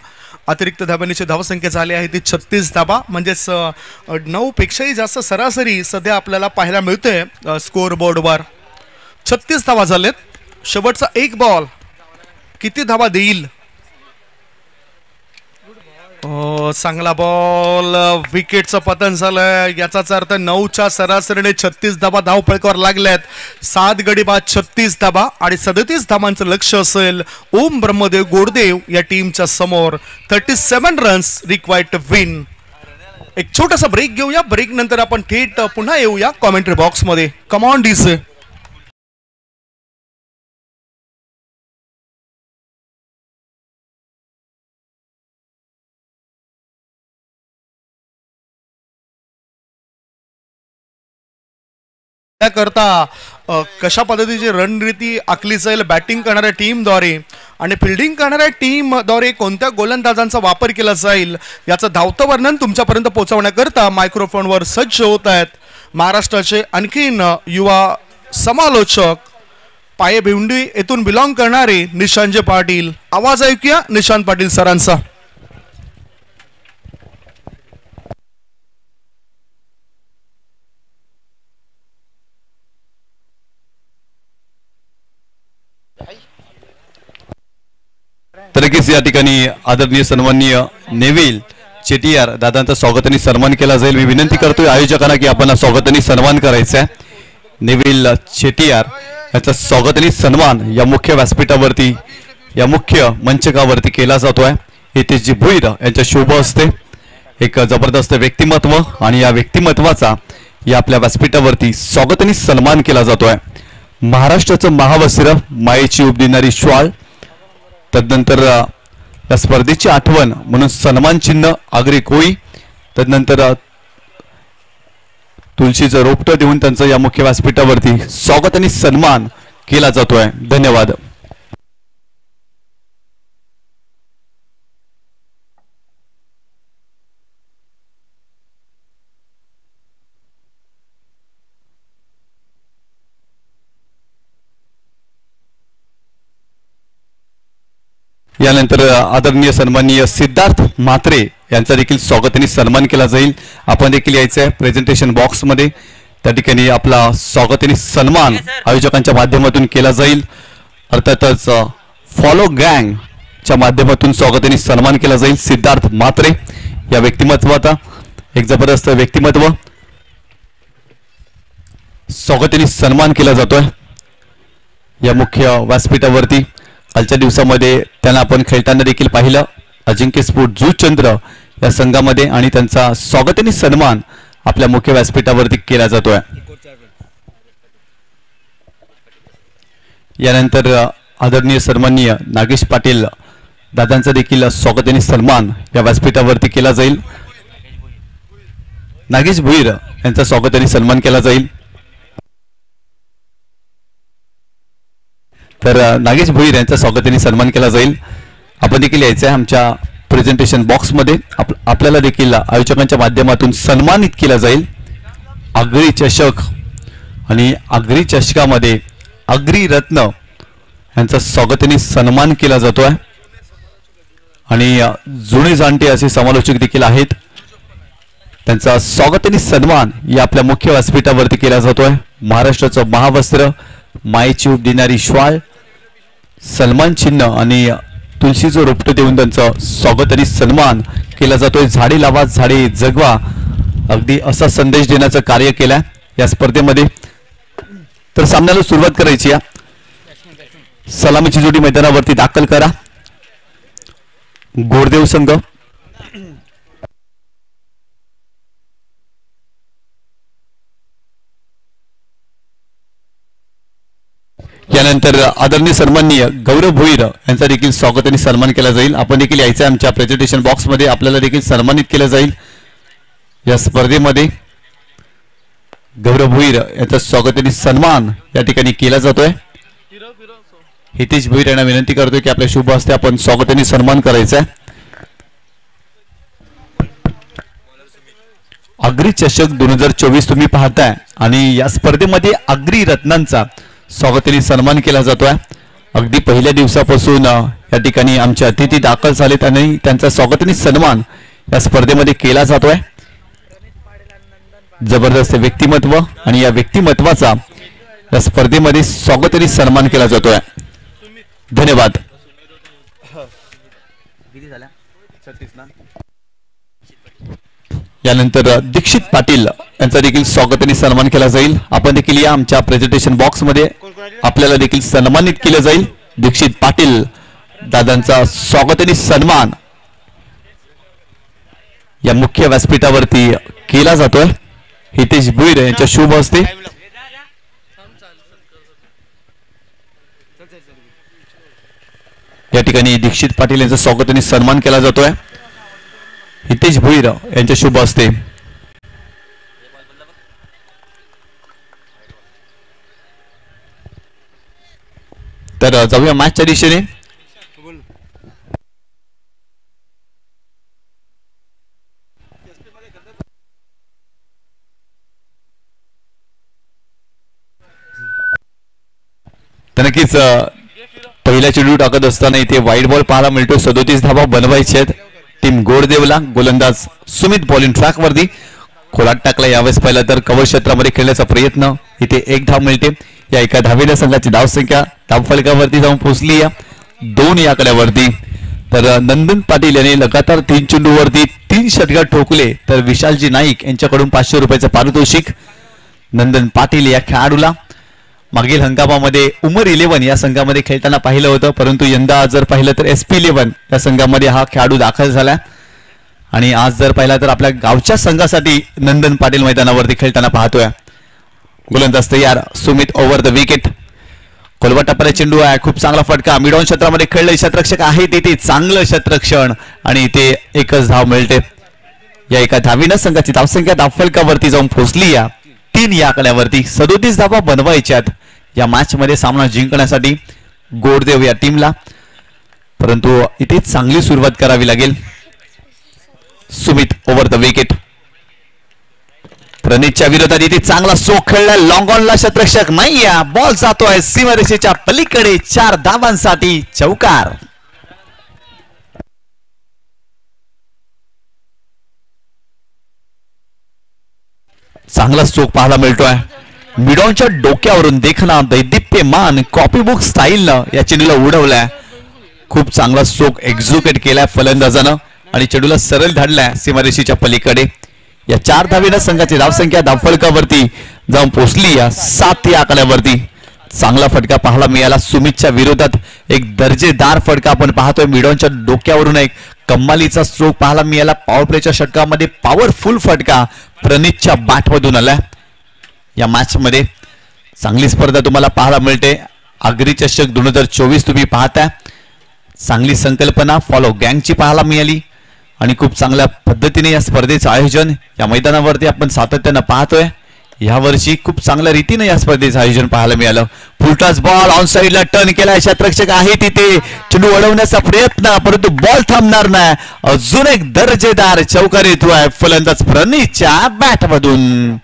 अतिरिक्त धाबांची धावसंख्या झाली आहे ती 36 धाबा. म्हणजेच 9 पेक्षाही जास्त सरासरी सध्या आपल्याला पाहायला मिळते स्कोअर बोर्डवर. 36 धावा झालेत. शेवटचा 1 बॉल किती धावा देईल? चांगला बॉल. विकेटचं पतन झालंय. याचाच अर्थ 9च्या सरासरीने 36 धाबा धावफलकावर लागल्यात. 7 गडी बाद 36 धाबा आणि 37 धाबांचं लक्ष असेल ओम ब्रह्मदेव गोडदेव या टीमच्या समोर. 37 रन्स रिक्वायर्ड टू विन. एक छोटासा ब्रेक घेऊया. ब्रेक नंतर आपण थेट पुन्हा येऊया कॉमेंट्री बॉक्स मध्ये. Come on DJ. त्याकरता कशा पद्धतीची रणनीती आखली जाईल बॅटिंग करणाऱ्या टीमद्वारे आणि फिल्डिंग करणाऱ्या टीमद्वारे कोणत्या गोलंदाजांचा वापर केला जाईल याचं धावतं वर्णन तुमच्यापर्यंत पोहोचवण्याकरता मायक्रोफोनवर सज्ज होत आहेत महाराष्ट्राचे आणखीन युवा समालोचक पायेभिवंडी येथून बिलॉंग करणारे निशांत पाटील. आवाज ऐकूया निशांत पाटील सरांचा. नक्कीच या ठिकाणी आदरणीय सन्माननीय नेविल चेटियार दादांचा स्वागताने सन्मान केला जाईल. मी विनंती करतोय आयोजकांना की आपण स्वागताने सन्मान करायचा आहे. नेविल चेटियार यांचा स्वागताने सन्मान या मुख्य व्यासपीठावरती या मुख्य मंचकावरती केला जातोय. हितेशजी भुईर यांच्या शुभ हस्ते एक जबरदस्त व्यक्तिमत्व आणि या व्यक्तिमत्वाचा या आपल्या व्यासपीठावरती स्वागताने सन्मान केला जातोय. महाराष्ट्राचं महावस्त्र मायेची उब देणारी श्वाळ, तदनंतर या स्पर्धेची आठवण म्हणून सन्मान चिन्ह आगरी कोळी, तदनंतर तुळशीचं रोपटं देऊन त्यांचं या मुख्य व्यासपीठावरती स्वागत आणि सन्मान केला जातोय. धन्यवाद. यानंतर आदरणीय सन्माननीय सिद्धार्थ म्हात्रे यांचा देखील स्वागत आणि सन्मान केला जाईल. आपण देखील यायचं आहे प्रेझेंटेशन बॉक्समध्ये. त्या ठिकाणी आपला स्वागत आणि सन्मान आयोजकांच्या माध्यमातून केला जाईल. अर्थातच फॉलो गँगच्या माध्यमातून स्वागत आणि सन्मान केला जाईल. सिद्धार्थ म्हात्रे या व्यक्तिमत्वाचा एक जबरदस्त व्यक्तिमत्व स्वागत आणि सन्मान केला जातोय या मुख्य व्यासपीठावरती. कालच्या दिवसामध्ये त्यांना आपण खेळताना देखील पाहिलं अजिंक्य स्पोर्ट जुचंद्र या संघामध्ये, आणि त्यांचा स्वागत आणि सन्मान आपल्या मुख्य व्यासपीठावरती केला जातोय. यानंतर आदरणीय सन्माननीय नागेश पाटील दादांचा देखील स्वागत आणि सन्मान या व्यासपीठावरती केला जाईल. नागेश भुईर यांचा स्वागत आणि सन्मान केला जाईल. तर नागेश भुईर यांचा स्वागत आणि सन्मान केला जाईल. आपण देखील यायचं आहे आमच्या प्रेझेंटेशन बॉक्समध्ये. आपल्याला देखील आयोजकांच्या माध्यमातून सन्मानित केला जाईल. आगरी चषक आणि आगरी चषकामध्ये आगरी रत्न यांचा स्वागत आणि सन्मान केला जातोय. आणि जुने जाणते असे समालोचक देखील आहेत, त्यांचा स्वागत आणि सन्मान या आपल्या मुख्य व्यासपीठावरती केला जातोय. महाराष्ट्राचं महावस्त्र मायेची उब देणारी श्वाळ, सन्मान चिन्ह आणि तुळशीचं रोपटं देऊन त्यांचं स्वागत आणि सन्मान केला जातोय. झाडे लावा झाडे जगवा, अगदी असा संदेश देण्याचं कार्य केलं या स्पर्धेमध्ये. तर सामन्याला सुरुवात करायची आहे. सलामीची जोडी मैदानावरती दाखल करा. गोरदेव संघ यानंतर आदरणीय सन्माननीय गौरव भोईर यांचा देखील स्वागत आणि सन्मान केला जाईल. आपण देखील यायचं आहे आमच्या प्रेझेंटेशन बॉक्समध्ये. आपल्याला देखील सन्मानित केलं जाईल या स्पर्धेमध्ये. गौरव भोईर यांचा स्वागत आणि सन्मान या ठिकाणी केला जातोय. हितेश भोईर यांना विनंती करतोय की आपल्या शुभ हस्ते आपण स्वागत आणि सन्मान करायचा आहे. आगरी चषक 2024 तुम्ही पाहताय आणि या स्पर्धेमध्ये आगरी रत्नांचा स्वागत आणि सन्मान केला जातोय. अगदी पहिल्या दिवसापासून या ठिकाणी आमचे अतिथी दाखल झालेत आणि त्यांचा स्वागत आणि सन्मान या स्पर्धेमध्ये केला जातोय. जबरदस्त व्यक्तिमत्व आणि या व्यक्तिमत्वाचा या स्पर्धेमध्ये स्वागत आणि सन्मान केला जातोय. धन्यवाद. यानंतर दीक्षित पाटील यांचा देखील स्वागत आणि सन्मान केला जाईल. आपण देखील या आमच्या प्रेझेंटेशन बॉक्समध्ये. आपल्याला देखील सन्मानित केलं जाईल. दीक्षित पाटील दादांचा स्वागत आणि सन्मान या मुख्य व्यासपीठावरती केला जातोय. हितेश भुईर यांच्या शुभ हस्ते या ठिकाणी दीक्षित पाटील यांचा स्वागत आणि सन्मान केला जातोय. हितेश भुईर यांच्या शुभ हस्ते. तर जाऊया मॅचच्या दिशेने. तर नक्कीच पहिल्या चेंडू टाकत असताना इथे वाईट बॉल पाहायला मिळतो. 37 धावा बनवायचे आहेत टीम गोरदेवला. गोलंदाज सुमित बॉलिंग ट्रॅक वरती खोलात टाकला. यावेळेस पहिला तर कव्हर क्षेत्रामध्ये खेळण्याचा प्रयत्न. इथे एक धाव मिळते. या एका धावेला संघाची धावसंख्या धावफलकावरती जाऊन पोहोचली या 2 या आकड्यावरती. तर नंदन पाटील यांनी लगातार 3 चेंडूवरती 3 षटकार ठोकले. तर विशालजी नाईक यांच्याकडून 500 रुपयाचं पारितोषिक नंदन पाटील या खेळाडूला. मागील हंगामामध्ये उमर 11 या संघामध्ये खेळताना पाहिलं होतं, परंतु यंदा जर पाहिलं तर SP11 या संघामध्ये हा खेळाडू दाखल झाला. आणि आज जर पाहिला तर आपल्या गावच्या संघासाठी नंदन पाटील मैदानावरती खेळताना पाहतोय. गोलंदाज तयार. Sumit over the wicket. खोलवा टप्प्याला चेंडू आहे. खूप चांगला फटका. मिडॉन क्षेत्रामध्ये खेळले क्षेत्ररक्षक आहे तिथे चांगलं क्षेत्ररक्षण आणि इथे एकच धाव मिळते. या एका धावीनं संघाची धावसंख्या धावफलकावरती जाऊन पोहोचली या 3 या आकड्यावरती. 37 धावा बनवायच्यात या मॅच मध्ये सामना जिंकण्यासाठी गोडदेव या टीमला, परंतु इथे चांगली सुरुवात करावी लागेल. Sumit over the wicket. प्रणीतच्या विरोधात इथे चांगला स्ट्रोक खेळला. लॉंग ऑनला क्षेत्ररक्षक नाही. बॉल जातोय सीमारेषेच्या पलीकडे. 4 धावांसाठी चौकार. चांगला स्ट्रोक पाहायला मिळतोय. मिडॉनच्या डोक्यावरून देखना दैदिप्यमान कॉपीबुक स्टाईलनं या चेंडूला उडवलाय. खूप चांगला स्ट्रोक एक्झिक्यूट केलाय फलंदाजानं आणि चेंडूला सरळ धाडलाय सीमारेषेच्या पलीकडे. या 4 धावेनं संघाची धावसंख्या धावफलकावरती जाऊन पोहोचली या 7 या आकड्यावरती. चांगला फटका पाहायला मिळाला सुमितच्या विरोधात. एक दर्जेदार फटका आपण पाहतोय. मिडॉनच्या डोक्यावरून एक कमालीचा स्ट्रोक पाहायला मिळाला. पॉवर प्लेच्या षटकामध्ये पॉवरफुल फटका प्रणीतच्या बॅटमधून आला. या मॅच मध्ये चांगली स्पर्धा तुम्हाला पाहायला मिळते. आगरी चषक 2024 तुम्ही पाहताय. चांगली संकल्पना फॉलो गँगची पाहायला मिळाली आणि खूप चांगल्या पद्धतीने या स्पर्धेचं आयोजन या मैदानावरती आपण सातत्यानं पाहतोय. यावर्षी खूप चांगल्या रीतीने या स्पर्धेचं आयोजन पाहायला मिळालं. फुलटॉस बॉल ऑन साईडला टर्न केलाय. क्षेत्ररक्षक आहे तिथे. चेंडू अडवण्याचा प्रयत्न, परंतु बॉल थांबणार नाही. अजून एक दर्जेदार चौकार येतोय फलंदाज प्रणीतच्या बॅटमधून.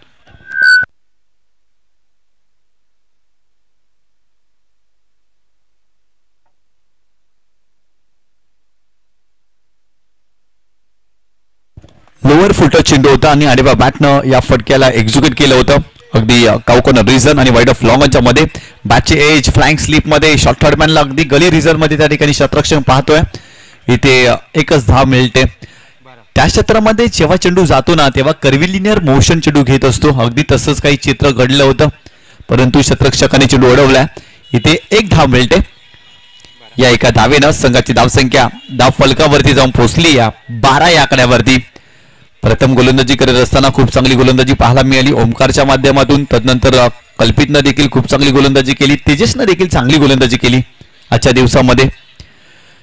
लोअर फुटर चेंडू होता आणि आडेबा बॅटनं या फटक्याला एक्झिक्यूट केलं होतं. अगदी काउकॉर्नर रिझन आणि वाईड ऑफ लॉंगच्या मध्ये. बॅटचे एज फ्लाइंग स्लिप मध्ये शॉर्ट थर्डमॅनला अगदी गली रिझन मध्ये त्या ठिकाणी क्षेत्ररक्षण पाहतोय. इथे एकच धाव मिळते. त्या क्षेत्रामध्ये जेव्हा चेंडू जातो ना तेव्हा कर्व्हिलिनियर मोशन चेंडू घेत असतो. अगदी तसंच काही चित्र घडलं होतं, परंतु क्षेत्ररक्षकाने चेंडू अडवलाय. इथे एक धाव मिळते. या एका धावेनं संघाची धावसंख्या धाव फलकावरती जाऊन पोहोचली या 12 या आकड्यावरती. प्रथम गोलंदाजी करत असताना खूप चांगली गोलंदाजी पाहायला मिळाली ओमकारच्या माध्यमातून. तदनंतर कल्पितनं देखील खूप चांगली गोलंदाजी केली. तेजसनं देखील चांगली गोलंदाजी केली आजच्या दिवसामध्ये.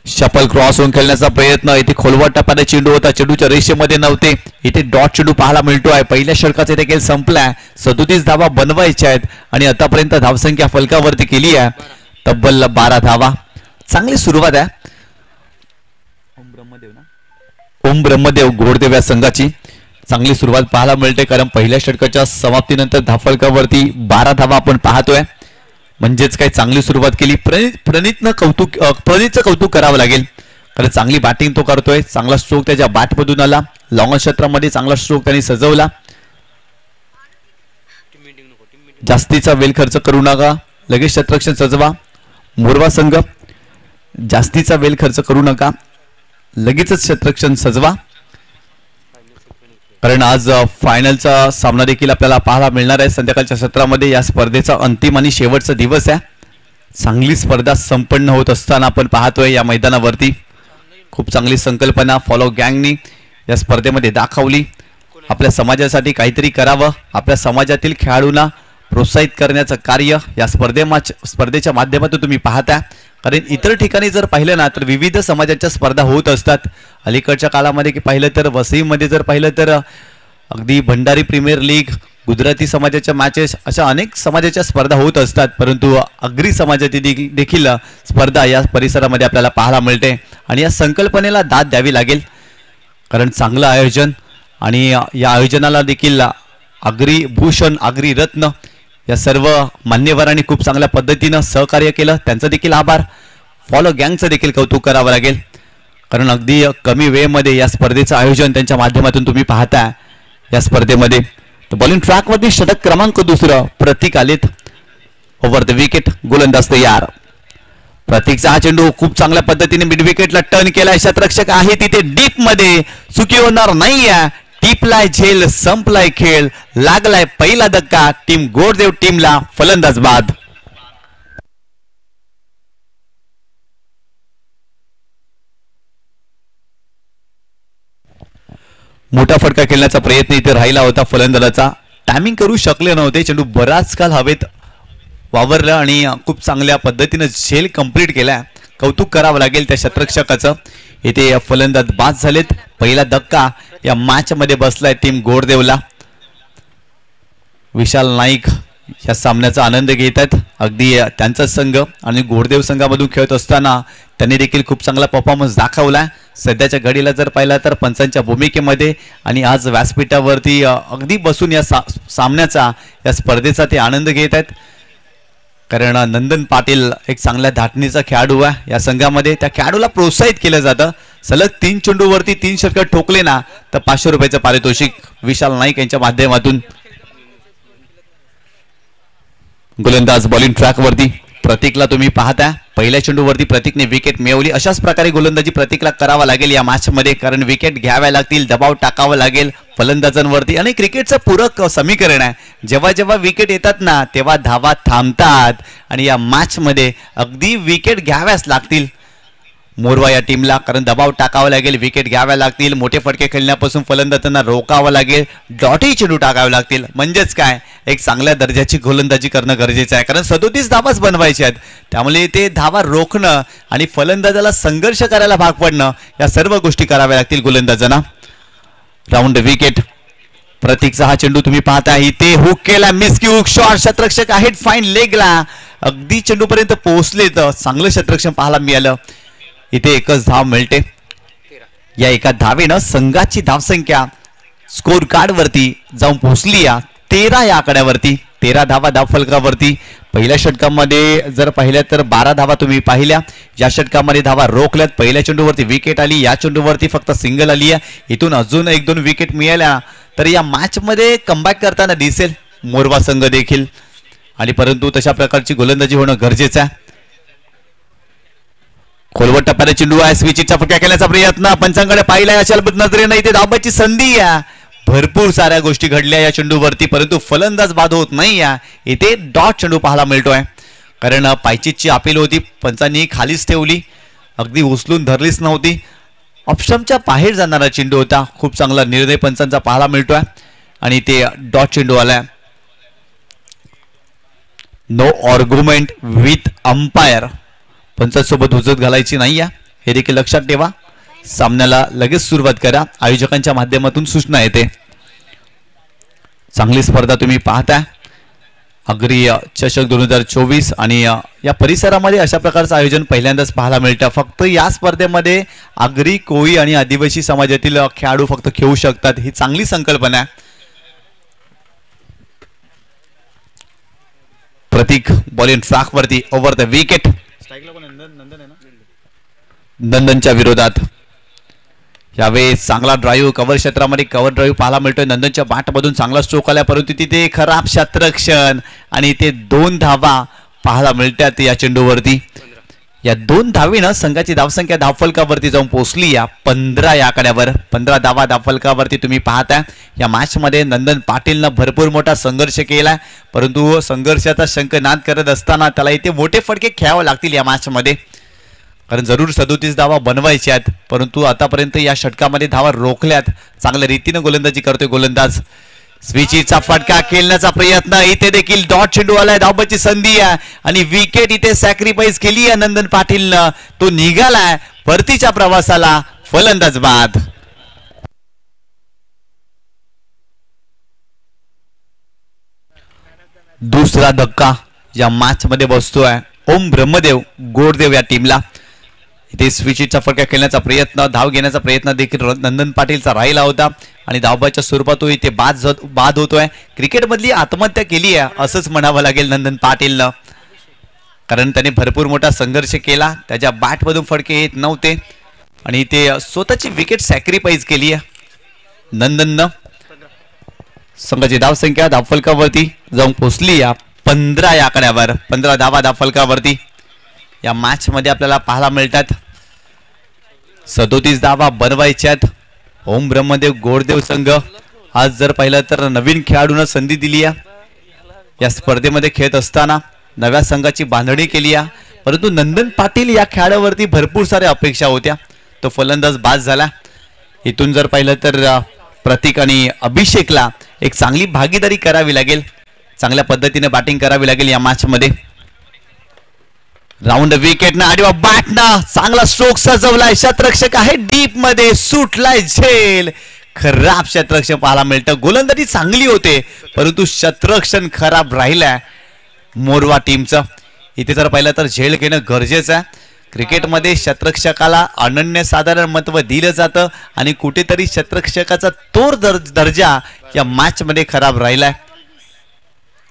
शपल क्रॉस होऊन खेळण्याचा प्रयत्न. इथे खोलवा टप्प्याने चेंडू होता. चेंडूच्या रेषेमध्ये नव्हते. इथे डॉट चेंडू पाहायला मिळतोय. पहिल्या षटकाचा देखील संपलाय. 37 धावा बनवायच्या आहेत आणि आतापर्यंत धावसंख्या फलकावरती केली आहे तब्बल 12 धावा. चांगली सुरुवात आहे ओम ब्रह्मदेव घोडदेव या संघाची. चांगली सुरुवात पाहायला मिळते, कारण पहिल्या षटकाच्या समाप्तीनंतर धावफलकावरती 12 धावा आपण पाहतोय. म्हणजेच काही चांगली सुरुवात केली. प्रणीतचं कौतुक करावं लागेल, कारण चांगली बॅटिंग तो करतोय. चांगला स्ट्रोक त्याच्या बॅटमधून आला. लॉंग क्षेत्रामध्ये चांगला स्ट्रोक त्यांनी सजवला. जास्तीचा वेळ खर्च करू नका, लगेच क्षेत्ररक्षण सजवा. मोरवा संघ जास्तीचा वेळ खर्च करू नका, लगेचच क्षेत्ररक्षण सजवा, कारण आज फायनलचा सामना देखील आपल्याला पाहायला मिळणार आहे संध्याकाळच्या सत्रामध्ये. या स्पर्धेचा अंतिम आणि शेवटचा दिवस आहे. चांगली स्पर्धा संपन्न होत असताना आपण पाहतोय या मैदानावरती. खूप चांगली संकल्पना फॉलो गँगनी या स्पर्धेमध्ये दाखवली. आपल्या समाजासाठी काहीतरी करावं, आपल्या समाजातील खेळाडूंना प्रोत्साहित करण्याचं कार्य या स्पर्धेच्या माध्यमातून तुम्ही पाहता. कारण इतर ठिकाणी जर पाहिलं ना तर विविध समाजाच्या स्पर्धा होत असतात. अलीकडच्या काळामध्ये की पाहिलं तर वसईमध्ये जर पाहिलं तर अगदी भंडारी प्रीमियर लीग, गुजराती समाजाच्या मॅचेस, अशा अनेक समाजाच्या स्पर्धा होत असतात. परंतु आगरी समाजाची देखील स्पर्धा या परिसरामध्ये आपल्याला पाहायला मिळते आणि या संकल्पनेला दाद द्यावी लागेल, कारण चांगलं आयोजन आणि या आयोजनाला देखील आगरी भूषण, आगरी रत्न या सर्व मान्यवरांनी खूप चांगल्या पद्धतीनं सहकार्य केलं. त्यांचं देखील आभार. फॉलो गँगचं देखील कौतुक करावं लागेल, कारण अगदी कमी वेळेमध्ये या स्पर्धेचं आयोजन त्यांच्या माध्यमातून तुम्ही पाहता. या स्पर्धेमध्ये बॉलिंग ट्रॅकवरती षटक क्रमांक 2 प्रतीक आलेत. ओव्हर द विकेट, गोलंदाज तयार. प्रतीकचा हा चेंडू खूप चांगल्या पद्धतीने मिड विकेटला टर्न केलाय. शतरक्षक आहे तिथे डीप मध्ये, चुकी होणार नाहीये. टिपलाय झेल, संपलाय खेळ, लागलाय पहिला धक्का. टीम गोरदेव टीमला फलंदाज बाद. मोठा फटका खेळण्याचा प्रयत्न इथे राहिला होता फलंदाजाचा. टायमिंग करू शकले नव्हते. चेंडू बराच काल हवेत वावरलं आणि खूप चांगल्या पद्धतीनं झेल कंप्लीट केलाय. कौतुक करावं लागेल त्या शतरक्षकाचं. इथे फलंदाज बाद झालेत. पहिला धक्का या मॅच मध्ये बसलाय टीम गोरदेवला. विशाल नाईक या सामन्याचा आनंद घेत आहेत. अगदी त्यांचा संघ आणि गोरदेव संघामधून खेळत असताना त्यांनी देखील खूप चांगला परफॉर्मन्स दाखवला. सध्याच्या घडीला जर पाहिला तर पंचांच्या भूमिकेमध्ये आणि आज व्यासपीठावरती अगदी बसून या सामन्याचा, या स्पर्धेचा ते आनंद घेत आहेत. कारण नंदन पाटील एक चांगल्या धाटणीचा खेळाडू आहे या संघामध्ये. त्या खेळाडूला प्रोत्साहित केलं जातं. सलग 3 चेंडूवरती 3 षटकं ठोकले ना तर 500 रुपयाचं पारितोषिक विशाल नाईक यांच्या माध्यमातून. गोलंदाज बॉलिंग ट्रॅक वरती प्रतीकला तुम्ही पाहता. पहिल्या चेंडूवरती प्रतीकने विकेट मिळवली. अशाच प्रकारे गोलंदाजी प्रतीकला करावा लागेल या मॅच मध्ये. कारण विकेट घ्याव्या लागतील, दबाव टाकावा लागेल फलंदाजांवरती. आणि क्रिकेटचं पूरक समीकरण आहे. जेव्हा जेव्हा विकेट येतात ना तेव्हा धावा थांबतात आणि या मॅच मध्ये अगदी विकेट घ्याव्याच लागतील मोरवा या टीमला. कारण दबाव टाकावा लागेल, विकेट घ्याव्या लागतील, मोठे फटके खेळण्यापासून फलंदाजांना रोकावं लागेल, डॉटही चेंडू टाकावे लागतील. म्हणजेच काय, एक चांगल्या दर्जाची गोलंदाजी करणं गरजेचं आहे. कारण 37 धावाच बनवायच्या आहेत. त्यामुळे ते धावा रोखणं आणि फलंदाजाला संघर्ष करायला भाग पडणं या सर्व गोष्टी कराव्या लागतील गोलंदाजांना. Round wicket. प्रतीकचा हा चेंडू तुम्ही पाहता. इथे हुक केला, मिस की हुक शॉट. शतरक्षक आहेत फाईन लेगला, अगदी चेंडूपर्यंत पोहोचले. तर चांगलं शतरक्षण पाहायला मिळालं. इथे एकच धाव मिळते. या एका धावेनं संघाची धावसंख्या स्कोर कार्ड वरती जाऊन पोहोचली या 13 या आकड्यावरती. 13 धावा धावफलकावरती. पहिल्या षटकामध्ये जर पाहिल्या तर 12 धावा तुम्ही पाहिल्या. या षटकामध्ये धावा रोखल्यात. पहिल्या चेंडूवरती विकेट आली, या चेंडूवरती फक्त सिंगल आली आहे. इथून अजून 1-2 विकेट मिळाल्या तर या मॅच मध्ये कमबॅक करताना दिसेल मोरवा संघ देखील. आणि परंतु तशा प्रकारची गोलंदाजी होणं गरजेचं आहे. खोलवट टप्प्याला चेंडू आहे. स्विचचा फटका खेळण्याचा प्रयत्न पंचांकडे पाहिला. अशा नजरेनं इथे धाबाची संधी आहे. भरपूर साऱ्या गोष्टी घडल्या या चेंडूवरती परंतु फलंदाज बाद होत नाही. या इथे डॉट चेंडू पाहायला मिळतोय. कारण पायचीची अपील होती, पंचांनी खालीच ठेवली, अगदी उचलून धरलीच नव्हती. ऑप्शनच्या बाहेर जाणारा चेंडू होता. खूप चांगला निर्णय पंचांचा पाहायला मिळतोय आणि ते डॉट चेंडू आलाय. No argument with umpire. पंचांसोबत हुज्जत घालायची नाही हे देखील लक्षात ठेवा. सामन्याला लगेच सुरुवात करा. आयोजकांच्या माध्यमातून सूचना येते. चांगली स्पर्धा तुम्ही पाहताय. अग्री चषक 2024 आणि या परिसरामध्ये अशा प्रकारचं आयोजन पहिल्यांदाच पाहायला मिळतं. फक्त या स्पर्धेमध्ये आगरी, कोळी आणि आदिवासी समाजातील खेळाडू फक्त खेळू शकतात. ही चांगली संकल्पना आहे. प्रतीक बॉलिंग ट्रॅक वरती ओव्हर द विकेट. नंदनच्या विरोधात यावेळी चांगला ड्राईव्ह कव्हर क्षेत्रामध्ये कव्हर ड्राईव्ह पाहायला मिळतोय. नंदनच्या बॅटमधून चांगला स्ट्रोक आला परंतु तिथे खराब शतरक्षण आणि ते 2 धावा पाहायला मिळतात या चेंडूवरती. या 2 धावीनं संघाची धावसंख्या धावफलकावरती जाऊन पोहोचली या 15 या आकड्यावर. 15 धावा धावफलकावरती तुम्ही पाहताय. या मॅच मध्ये नंदन पाटीलनं भरपूर मोठा संघर्ष केला परंतु संघर्षाचा शंख नाद करत असताना त्याला इथे मोठे फटके खेळावे लागतील या मॅच मध्ये. कारण जरूर 37 धावा बनवायच्या आहेत परंतु आतापर्यंत या षटकामध्ये धावा रोखल्यात. चांगल्या रीतीने गोलंदाजी करतोय गोलंदाज. स्विचीचा फटका खेळण्याचा प्रयत्न. इथे देखील डॉट चेंडू आलाय. धावाची संधी आहे आणि विकेट इथे सॅक्रिफाईस केली आहे नंदन पाटीलनं. तो निघालाय परतीच्या प्रवासाला. फलंदाज बाद. दुसरा धक्का या मॅच मध्ये बसतोय ओम ब्रह्मदेव गोरदेव या टीमला. इथे स्विचचा फटका खेळण्याचा प्रयत्न, धाव घेण्याचा प्रयत्न देखील नंदन पाटीलचा राहिला होता आणि धावबाच्या स्वरूपात तो इथे बाद होतोय. क्रिकेटमधली आत्महत्या केली आहे असंच म्हणावं लागेल नंदन पाटीलनं. कारण त्याने भरपूर मोठा संघर्ष केला. त्याच्या बॅटमधून फटके येत नव्हते आणि ते स्वतःची विकेट सॅक्रिफाईस केली आहे नंदननं. संघाची धावसंख्या धावफलकावरती जाऊन पोहोचली या 15 या आकड्यावर. 15 धावा धावफलकावरती. या मॅच मध्ये आपल्याला पाहायला मिळतात. 37 धावा बनवायच्यात. ओम ब्रह्मदेव गोरदेव संघ आज जर पाहिलं तर नवीन खेळाडूंना संधी दिली आहे. या स्पर्धेमध्ये खेळत असताना नव्या संघाची बांधणी केली आहे, परंतु नंदन पाटील या खेळाडूवरती भरपूर साऱ्या अपेक्षा होत्या. तो फलंदाज बाद झाला. इथून जर पाहिलं तर प्रतीक आणि अभिषेकला एक चांगली भागीदारी करावी लागेल, चांगल्या पद्धतीने बॅटिंग करावी लागेल या मॅच मध्ये. राऊंड विकेट ना आणि बॅट ना चांगला स्ट्रोक सजवलाय. शतरक्षक आहे डीप मध्ये, सुटलाय झेल. खराब शतरक्षण पाहायला मिळतं. गोलंदाजी चांगली होते परंतु शतरक्षण खराब राहिलाय मोरवा टीमचं. इथे जर पाहिलं तर झेल घेणं गरजेचं आहे. क्रिकेटमध्ये शतरक्षकाला अनन्यसाधारण महत्व दिलं जातं आणि कुठेतरी शतरक्षकाचा तोर दर्जा या मॅच मध्ये खराब राहिलाय.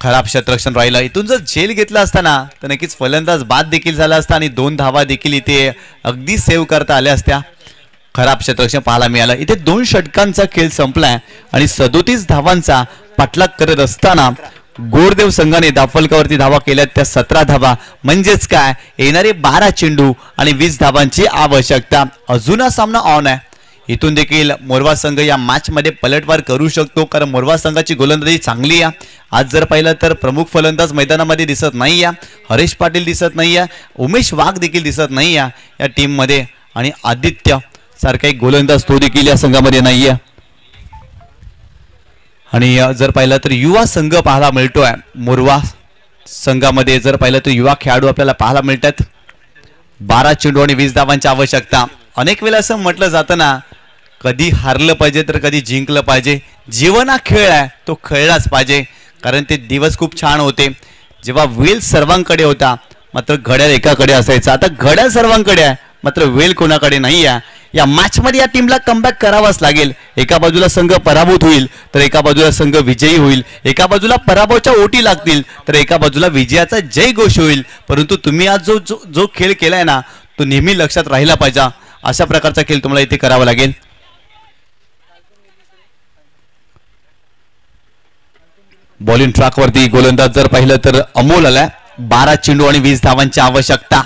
खराब शतरक्षण राहिलं. इथून जर झेल घेतला असताना तर नक्कीच फलंदाज बाद देखील झाला असता आणि 2 धावा देखील इथे अगदी सेव्ह करता आल्या असत्या. खराब शतरक्षण पाहायला मिळालं. इथे 2 षटकांचा खेळ संपलाय आणि 37 धावांचा पाठलाग करत असताना गोरदेव संघाने दाफलकावरती धावा केल्यात त्या 17 धावा. म्हणजेच काय, येणारे 12 चेंडू आणि 20 धावांची आवश्यकता. अजून हा सामना ऑन आहे. इथून देखील मोरवा संघ या मॅच मध्ये पलटवार करू शकतो, कारण मोरवा संघाची गोलंदाजी चांगली आहे. आज जर पाहिलं तर प्रमुख फलंदाज मैदानामध्ये दिसत नाही आहे. हरेश पाटील दिसत नाही आहे, उमेश वाघ देखील दिसत नाही आहे या टीम मध्ये आणि आदित्य सारखा एक गोलंदाज तो देखील या संघामध्ये नाही आहे. आणि जर पाहिलं तर युवा संघ पाहायला मिळतोय मोरवा संघामध्ये. जर पाहिलं तर युवा खेळाडू आपल्याला पाहायला मिळतात. 12 चेंडू आणि 20 धावांची आवश्यकता. अनेक वेळा असं म्हटलं जातं ना, कधी हारलं पाहिजे तर कधी जिंकलं पाहिजे. जीवन हा खेळ आहे, तो खेळलाच पाहिजे, कारण ते दिवस खूप छान होते जेव्हा वेल सर्वांकडे होता मात्र घड्याळ एकाकडे असायचा. आता घड्याळ सर्वांकडे आहे मात्र वेल कोणाकडे नाही आहे. या मॅच मध्ये या टीमला कमबॅक करावाच लागेल. एका बाजूला संघ पराभूत होईल तर एका बाजूला संघ विजयी होईल. एका बाजूला पराभवाच्या ओटी लागतील तर एका बाजूला विजयाचा जय घोष होईल. परंतु तुम्ही आज जो खेळ केलाय ना तो नेहमी लक्षात राहिला पाहिजे. अशा प्रकारचा खेळ तुम्हाला इथे करावा लागेल. बॉलिंग ट्रॅकवरती गोलंदाज जर पाहिलं तर अमोल आलाय. 12 चेंडू आणि 20 धावांची आवश्यकता.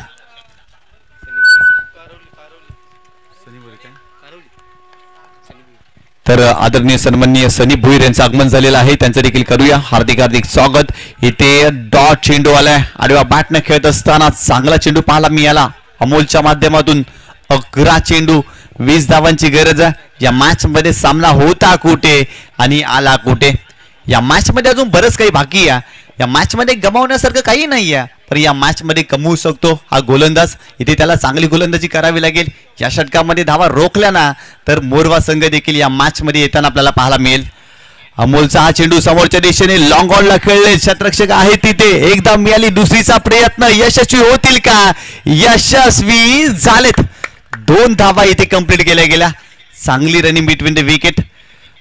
तर आदरणीय सन्माननीय सनी भुईर यांचं आगमन झालेलं आहे, त्यांचं देखील करूया हार्दिक हार्दिक स्वागत. इथे डॉट चेंडू आलाय. आडव्या बॅटने खेळत असताना चांगला चेंडू पाहायला मिळाला अमोलच्या माध्यमातून. 11 चेंडू 20 धावांची गरज आहे. या मॅच मध्ये सामना होता कुठे आणि आला कुठे. या मॅच मध्ये अजून बरंच काही बाकी आहे. या मॅच मध्ये गमावण्यासारखं काही नाही आहे, पण या मॅच मध्ये कमवू शकतो हा गोलंदाज. इथे त्याला चांगली गोलंदाजी करावी लागेल. या षटकामध्ये धावा रोखल्या ना तर मोरवा संघ देखील या मॅच मध्ये येताना आपल्याला पाहायला मिळेल. अमोलचा हा चेंडू समोरच्या दिशेने लॉंग ऑनला खेळले. शतरक्षक आहे तिथे. एकदा मिळाली दुसरीचा प्रयत्न. यशस्वी होतील का? यशस्वी झालेत. 2 धावा इथे कंप्लीट केल्या गेल्या. चांगली रनिंग बिटवीन द विकेट.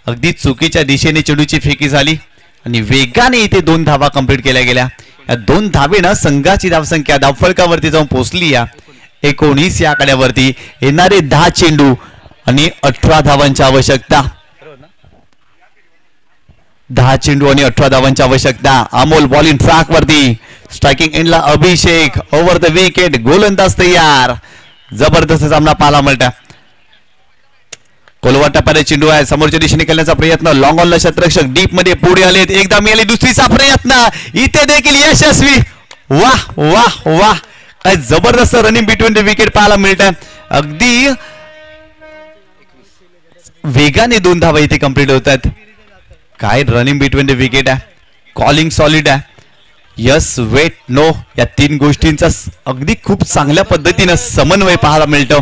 अगदी चुकीच्या दिशेने चेंडूची फेकी झाली आणि वेगाने इथे 2 धावा कंप्लीट केल्या गेल्या. या 2 धावेनं संघाची धावसंख्या धावफलकावरती जाऊन पोहोचली या 19 या आकड्यावरती. येणारे 10 चेंडू आणि 18 धावांची आवश्यकता. 10 चेंडू आणि 18 धावांची आवश्यकता. अमोल बॉलिंग ट्रॅक वरती. स्ट्रायकिंग एंडला अभिषेक. Over the wicket. गोलंदाज तयार. जबरदस्त सामना पाहायला मिळतो. कोलवाटापारे चेंडू आहे. समोरच्या दिशेने खेळण्याचा प्रयत्न. लॉंग ऑनला शतरक्षक डीप मध्ये पुढे आलेत. एकदा मिळाली दुसरीचा प्रयत्न. इथे देखील यशस्वी. वाह वाह वाह, काय जबरदस्त रनिंग बिटवीन द विकेट पाहायला मिळत. अगदी वेगाने 2 धावा इथे कंप्लीट होतात. काय रनिंग बिटवीन द विकेट आहे. कॉलिंग सॉलिड आहे. यस वेट नो या 3 गोष्टींचा अगदी खूप चांगल्या पद्धतीने समन्वय पाहायला मिळतो.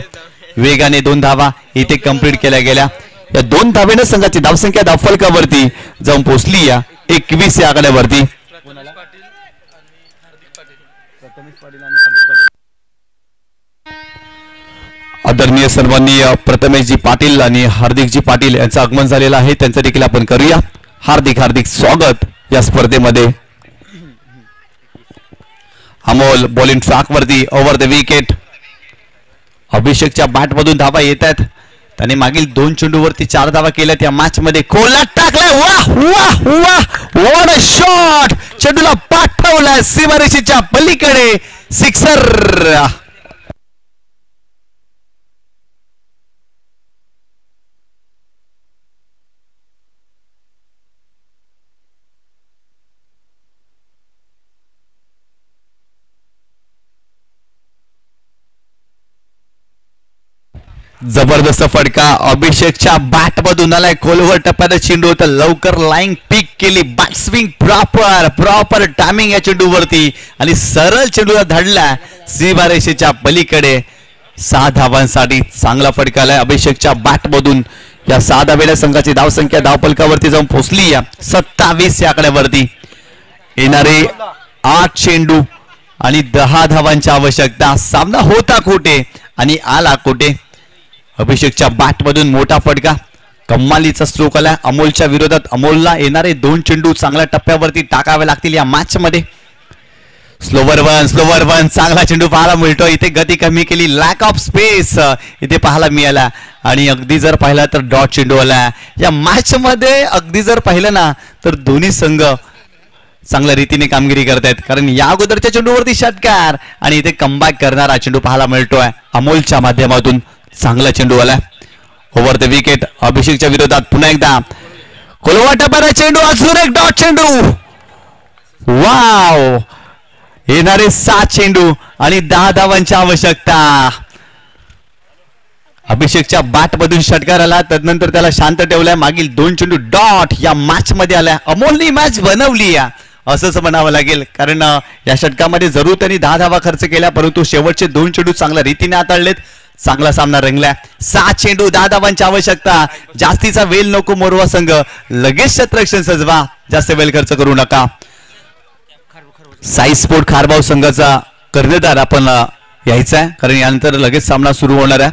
वेगाने 2 धावा इथे कंप्लीट केल्या गेल्या. या 2 धावेनं संघाची धावसंख्या धावफलकावरती जाऊन पोहोचली या 21 या आकड्यावरती. आदरणीय सन्माननीय प्रथमेशजी पाटील आणि हार्दिकजी पाटील यांचं आगमन झालेलं आहे, त्यांचं देखील आपण करूया हार्दिक हार्दिक स्वागत या स्पर्धेमध्ये. अमोल बॉलिंग ट्रॅक वरती. Over the wicket. अभिषेकच्या बॅट मधून धावा येत आहेत. त्याने मागील 2 चेंडूवरती 4 धावा केल्यात या मॅच मध्ये. कोलात टाकलाय. वाह वाह वाह, व्हॉट अ शॉट. चेंडूला पाठवलाय सीमारेषेच्या पलीकडे. सिक्सर. जबरदस्त फटका अभिषेकच्या बॅट मधून आलाय. खोलवर टप्प्यात चेंडू होता, लवकर लाईन पिक केली. बॅट स्विंग प्रॉपर टायमिंग या चेंडूवरती आणि सरळ चेंडूला धडला सीमारेषेच्या पलीकडे. 6 धावांसाठी चांगला फटका आलाय अभिषेकच्या बॅट मधून. या 6 धावेल्या संघाची धावसंख्या धावपलकावरती जाऊन पोहोचली या 27 या आकड्यावरती. येणारे 8 चेंडू आणि 10 धावांची आवश्यकता. सामना होता कोठे आणि आला कोठे. अभिषेकच्या बॅट मधून मोठा फटका, कम्मालीचा स्ट्रोक आला अमोलच्या विरोधात. अमोलला येणारे 2 चेंडू चांगल्या टप्प्यावरती टाकावे लागतील या मॅच मध्ये. स्लोवर वन चांगला चेंडू पाहायला मिळतो. इथे गती कमी केली, लॅक ऑफ स्पेस इथे पाहायला मिळाला आणि अगदी जर पाहिला तर डॉट चेंडू आला या मॅच मध्ये. अगदी जर पाहिलं ना तर दोन्ही संघ चांगल्या रीतीने कामगिरी करतायत, कारण या अगोदरच्या चेंडूवरती षटकार आणि इथे कमबॅक करणारा चेंडू पाहायला मिळतोय अमोलच्या माध्यमातून. चांगला चेंडू आला ओव्हर द विकेट अभिषेकच्या विरोधात. पुन्हा एकदा कोलवाटापारा चेंडू, अजून एक डॉट चेंडू. वाव, येणारे 7 चेंडू आणि 10 धावांची आवश्यकता. अभिषेकच्या बॅट मधून षटकार आला, त्यानंतर त्याला शांत ठेवलाय. मागील 2 चेंडू डॉट या मॅच मध्ये आल्या. अमोलने मॅच बनवली या असंच म्हणावं लागेल, कारण या षटकामध्ये जरूर त्यांनी 10 धावा खर्च केल्या, परंतु शेवटचे 2 चेंडू चांगल्या रीतीने हाताळलेत. चांगला सामना रंगलाय. 7 चेंडू 10 धावांची आवश्यकता. जास्तीचा वेळ नको मोरवा संघ, लगेच शतरक्षण सजवा, जास्त वेळ खर्च करू नका. साई स्पोर्ट खारबाव संघाचा कर्णधार आपण यायचा आहे, कारण यानंतर लगेच सामना सुरू होणार आहे.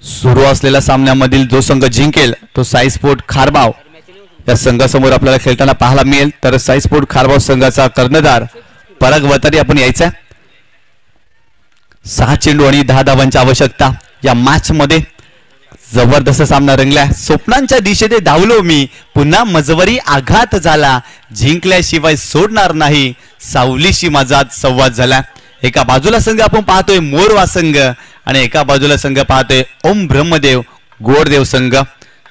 सुरू असलेल्या सामन्यामधील जो संघ जिंकेल तो साई स्पोर्ट खारबाव या संघासमोर आपल्याला खेळताना पाहायला मिळेल. तर साई स्पोर्ट खारबाव संघाचा कर्णधार पराग वतारी आपण यायचा आहे. 6 चेंडू आणि 10 धावांची आवश्यकता या मॅच मध्ये. जबरदस्त सामना रंगला. स्वप्नांच्या दिशेने धावलो मी, पुन्हा मजवरी आघात झाला, जिंकल्याशिवाय सोडणार नाही, सावलीशी माझा संवाद झाला. एका बाजूला संघ आपण पाहतोय मोरवा संघ आणि एका बाजूला संघ पाहतोय ओम ब्रह्मदेव गोडदेव संघ.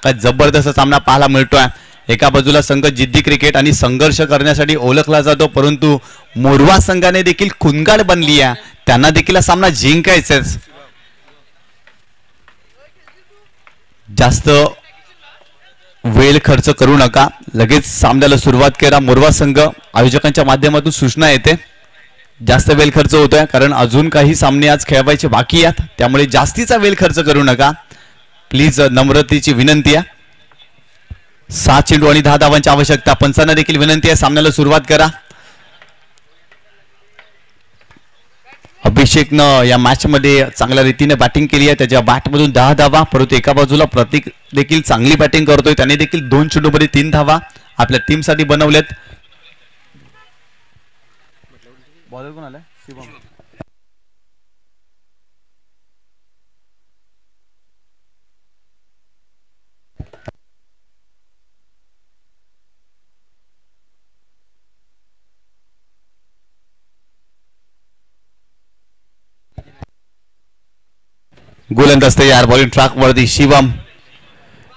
काय जबरदस्त सामना पाहायला मिळतोय. एका बाजूला संघ जिद्दी क्रिकेट आणि संघर्ष करण्यासाठी ओळखला जातो, परंतु मोरवा संघाने देखील खुनगाड बनली आहे, त्यांना देखील हा सामना जिंकायचाच. जास्त वेळ खर्च करू नका, लगेच सामन्याला सुरुवात करा. मोरवा संघ आयोजकांच्या माध्यमातून सूचना येते, जास्त वेळ खर्च होतोय कारण अजून काही सामने आज खेळवायचे बाकी आहेत, त्यामुळे जास्तीचा वेळ खर्च करू नका प्लीज, नम्रतेची विनंती आहे. 7 चेंडू आणि 10 धावांची आवश्यकता. पंचांना देखील विनंती आहे, सामन्याला सुरुवात करा. अभिषेकनं या मॅच मध्ये चांगल्या रीतीने बॅटिंग केली आहे, त्याच्या बॅट मधून 10 धावा, परंतु एका बाजूला प्रतीक देखील चांगली बॅटिंग करतोय, त्याने देखील 2 चेंडू मध्ये 3 धावा आपल्या टीम साठी बनवल्यात. बॉलर कोण आलाय? शिवम. गोलंदाज तयार, बॉलिंग ट्रॅक वरती शिवम.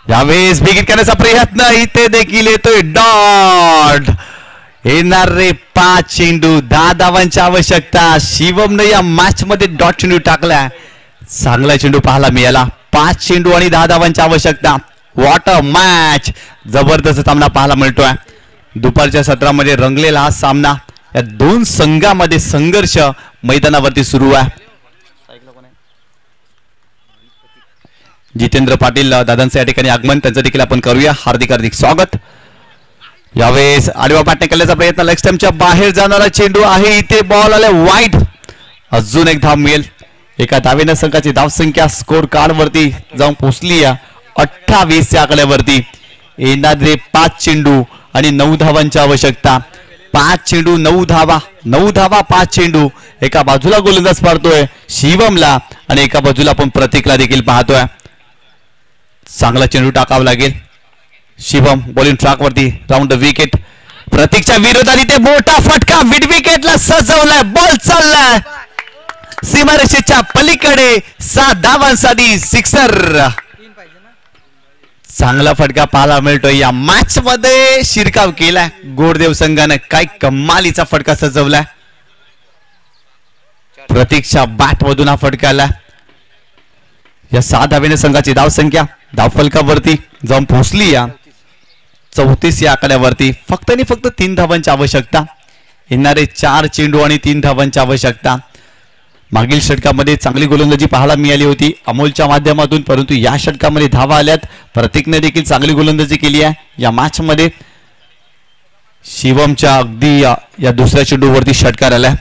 यावेळेस बिगिट करण्याचा प्रयत्न, इथे देखील येतोय डॉट. येणारे 5 चेंडू 10 धावांची आवश्यकता. शिवमने या मॅच मध्ये डॉट चेंडू टाकला, चांगला चेंडू पाहायला मिळाला. 5 चेंडू आणि 10 धावांची आवश्यकता. व्हॉट अ मॅच, जबरदस्त सामना पाहायला मिळतोय. दुपारच्या सत्रामध्ये रंगलेला हा सामना, या 2 संघामध्ये संघर्ष मैदानावरती सुरू आहे. जितेंद्र पाटील दादांचं या ठिकाणी आगमन, त्यांचं देखील आपण करूया. हार्दिक हार्दिक स्वागत. यावेळेस आडवा बॅटिंग करण्याचा प्रयत्न, लेग स्टंपच्या बाहेर जाणारा चेंडू आहे, इथे बॉल आला वाईड. अजून एक धाव मिळेल. एका धावेनं संघाची धावसंख्या स्कोर कार्ड वरती जाऊन पोहोचली या 28 या आकड्यावरती. येणारे 5 चेंडू आणि 9 धावांची आवश्यकता. 5 चेंडू 9 धावा, 9 धावा 5 चेंडू. एका बाजूला गोलंदाज पाडतोय शिवमला आणि एका बाजूला आपण प्रतीकला देखील पाहतोय. चांगला चेंडू टाकावा लागेल. शिवम बॉलिंग ट्रॅक वरती, राऊंड द विकेट. प्रतीकच्या विरोधात इथे मोठा फटका, मिड विकेटला सजवलाय, बॉल चाललाय सीमारेषेच्या पलीकडे, 7 धावांसाठी सिक्सर. चांगला फटका पाहायला मिळतोय. या मॅच मध्ये शिरकाव केलाय गोडदेव संघाने. काय कमालीचा फटका सजवलाय. प्रतीकच्या बॅट मधून हा फटका आला. या 6 धावेने संघाची धावसंख्या धावफलकावरती जाऊन पोहोचली या 34 या आकड्यावरती. फक्त आणि फक्त 3 धावांची आवश्यकता. येणारे 4 चेंडू आणि 3 धावांची आवश्यकता. मागील षटकामध्ये चांगली गोलंदाजी पाहायला मिळाली होती अमोलच्या माध्यमातून, परंतु या षटकामध्ये धावा आल्यात. प्रतीकने देखील चांगली गोलंदाजी केली आहे या मॅच मध्ये. शिवमच्या अगदी या दुसऱ्या चेंडूवरती षटकार आलाय.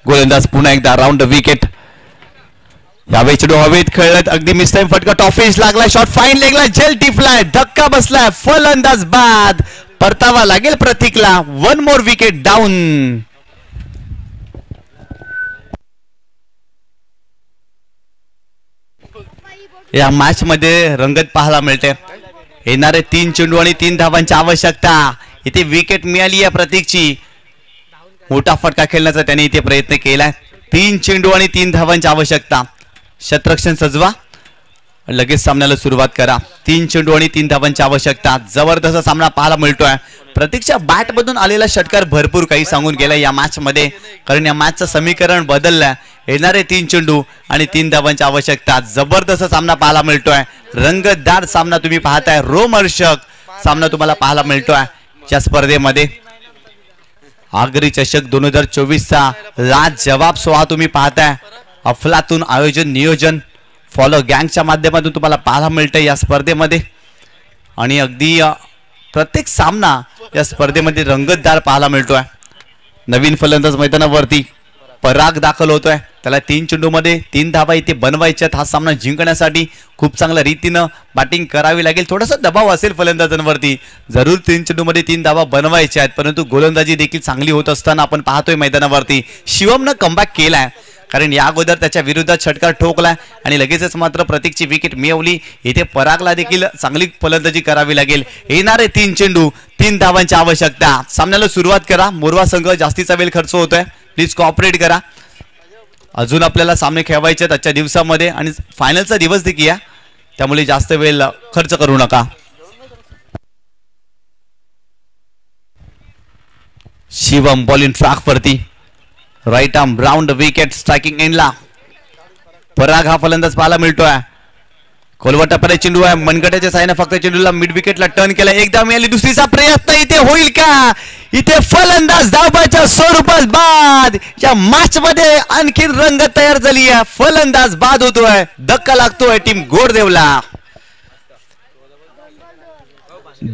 गोलंदाज पुन्हा एकदा राऊंड विकेट. यावेळी चेंडू हवेत खेळत, अगदी मिस टाइम फटका, टॉफिश लागलाय, शॉट फाईन लेगला, झेल टिपलाय, धक्का बसलाय, फलंदाज बाद. परतावा लागेल प्रतीकला. 1 मोर विकेट डाऊन. या मॅच मध्ये रंगत पाहायला मिळते. येणारे 3 चेंडू आणि 3 धावांची आवश्यकता. इथे विकेट मिळाली आहे प्रतीकची. मोठा फटका खेळण्याचा त्याने इथे प्रयत्न केलाय. 3 चेंडू आणि 3 धावांची आवश्यकता. शतरक्षण सजवा, लगेच सामन्याला सुरुवात करा. 3 चेंडू आणि 3 धावांची आवश्यकता. जबरदस्त सामना पाहायला मिळतोय. प्रतीकच्या बॅट मधून आलेला षटकार भरपूर काही सांगून गेला या मॅच मध्ये, कारण या मॅचचं समीकरण बदललंय. येणारे 3 चेंडू आणि 3 धावांची आवश्यकता. जबरदस्त सामना पाहायला मिळतोय. रंगतदार सामना तुम्ही पाहताय. रोमहर्षक सामना तुम्हाला पाहायला मिळतोय या स्पर्धेमध्ये. आगरी चषक 2024चा लाजवाब सोहळा तुम्ही पाहताय. अफलातून आयोजन नियोजन फॉलो गँगच्या माध्यमातून तुम्हाला पाहायला मिळतंय या स्पर्धेमध्ये. आणि अगदी प्रत्येक सामना या स्पर्धेमध्ये रंगतदार पाहायला मिळतोय. नवीन फलंदाज मैदानावरती पराग दाखल होतोय. त्याला 3 चेंडूमध्ये 3 धावा इथे बनवायच्यात. हा सामना जिंकण्यासाठी खूप चांगल्या रीतीनं बॅटिंग करावी लागेल. थोडासा दबाव असेल फलंदाजांवरती. जरूर 3 चेंडूमध्ये 3 धावा बनवायच्या आहेत, परंतु गोलंदाजी देखील चांगली होत असताना आपण पाहतोय मैदानावरती. शिवमनं कमबॅक केलाय, कारण या अगोदर त्याच्या विरोधात षटकार ठोकला आणि लगेचच मात्र प्रतीकची विकेट मिळवली. इथे परागला देखील चांगली फलंदाजी करावी लागेल. येणारे 3 चेंडू 3 धावांची आवश्यकता. सामन्याला सुरुवात करा. मोरवा संघ जास्तीचा वेळ खर्च होतोय, प्लीज कॉपरेट करा. अजून आपल्याला सामने खेळवायचे आहेत आजच्या दिवसामध्ये आणि फायनलचा दिवस देखील, त्यामुळे जास्त वेळ खर्च करू नका. शिवम बॉलिंग ट्रॅक वरती, right arm round wicket, striking एंडला. पराग हा फलंदाज पाहायला मिळतोय. खोलवटा पर्यंत चेंडू आहे. मनगटाच्या साहाय्याने फक्त चेंडूला मिड विकेटला टर्न केला. एकदा मिळाली, दुसरीचा प्रयत्न इथे होईल का? इथे फलंदाज धावाच्या स्वरूपात बाद. या मॅच मध्ये आणखी रंग तयार झाली आहे. फलंदाज बाद होतोय, धक्का लागतोय टीम गोडदेवला.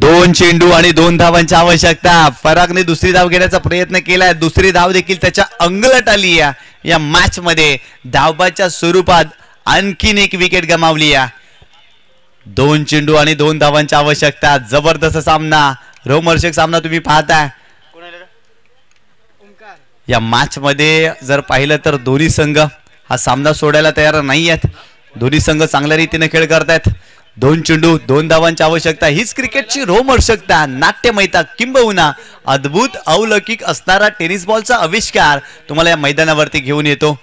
2 चेंडू आणि 2 धावांची आवश्यकता. परागने दुसरी धाव घेण्याचा प्रयत्न केलाय. दुसरी धाव देखील त्याच्या अंगलट आली आहे. या मॅच मध्ये धावाच्या स्वरूपात आणखीन एक विकेट गमावली आहे. 2 चेंडू आणि 2 धावांची आवश्यकता. जबरदस्त सामना, रोमहर्षक सामना तुम्ही पाहताय. या मॅच मध्ये जर पाहिलं तर दोन्ही संघ हा सामना सोडायला तयार नाही आहेत. दोन्ही संघ चांगल्या रीतीने खेळ करतायत. 2 चेंडू 2 धावांची आवश्यकता. हीच क्रिकेटची रोमहर्षकता, नाट्यमयता, किंबहुना अद्भुत अवलौकिक असणारा टेनिस बॉलचा आविष्कार तुम्हाला या मैदानावरती घेऊन येतो.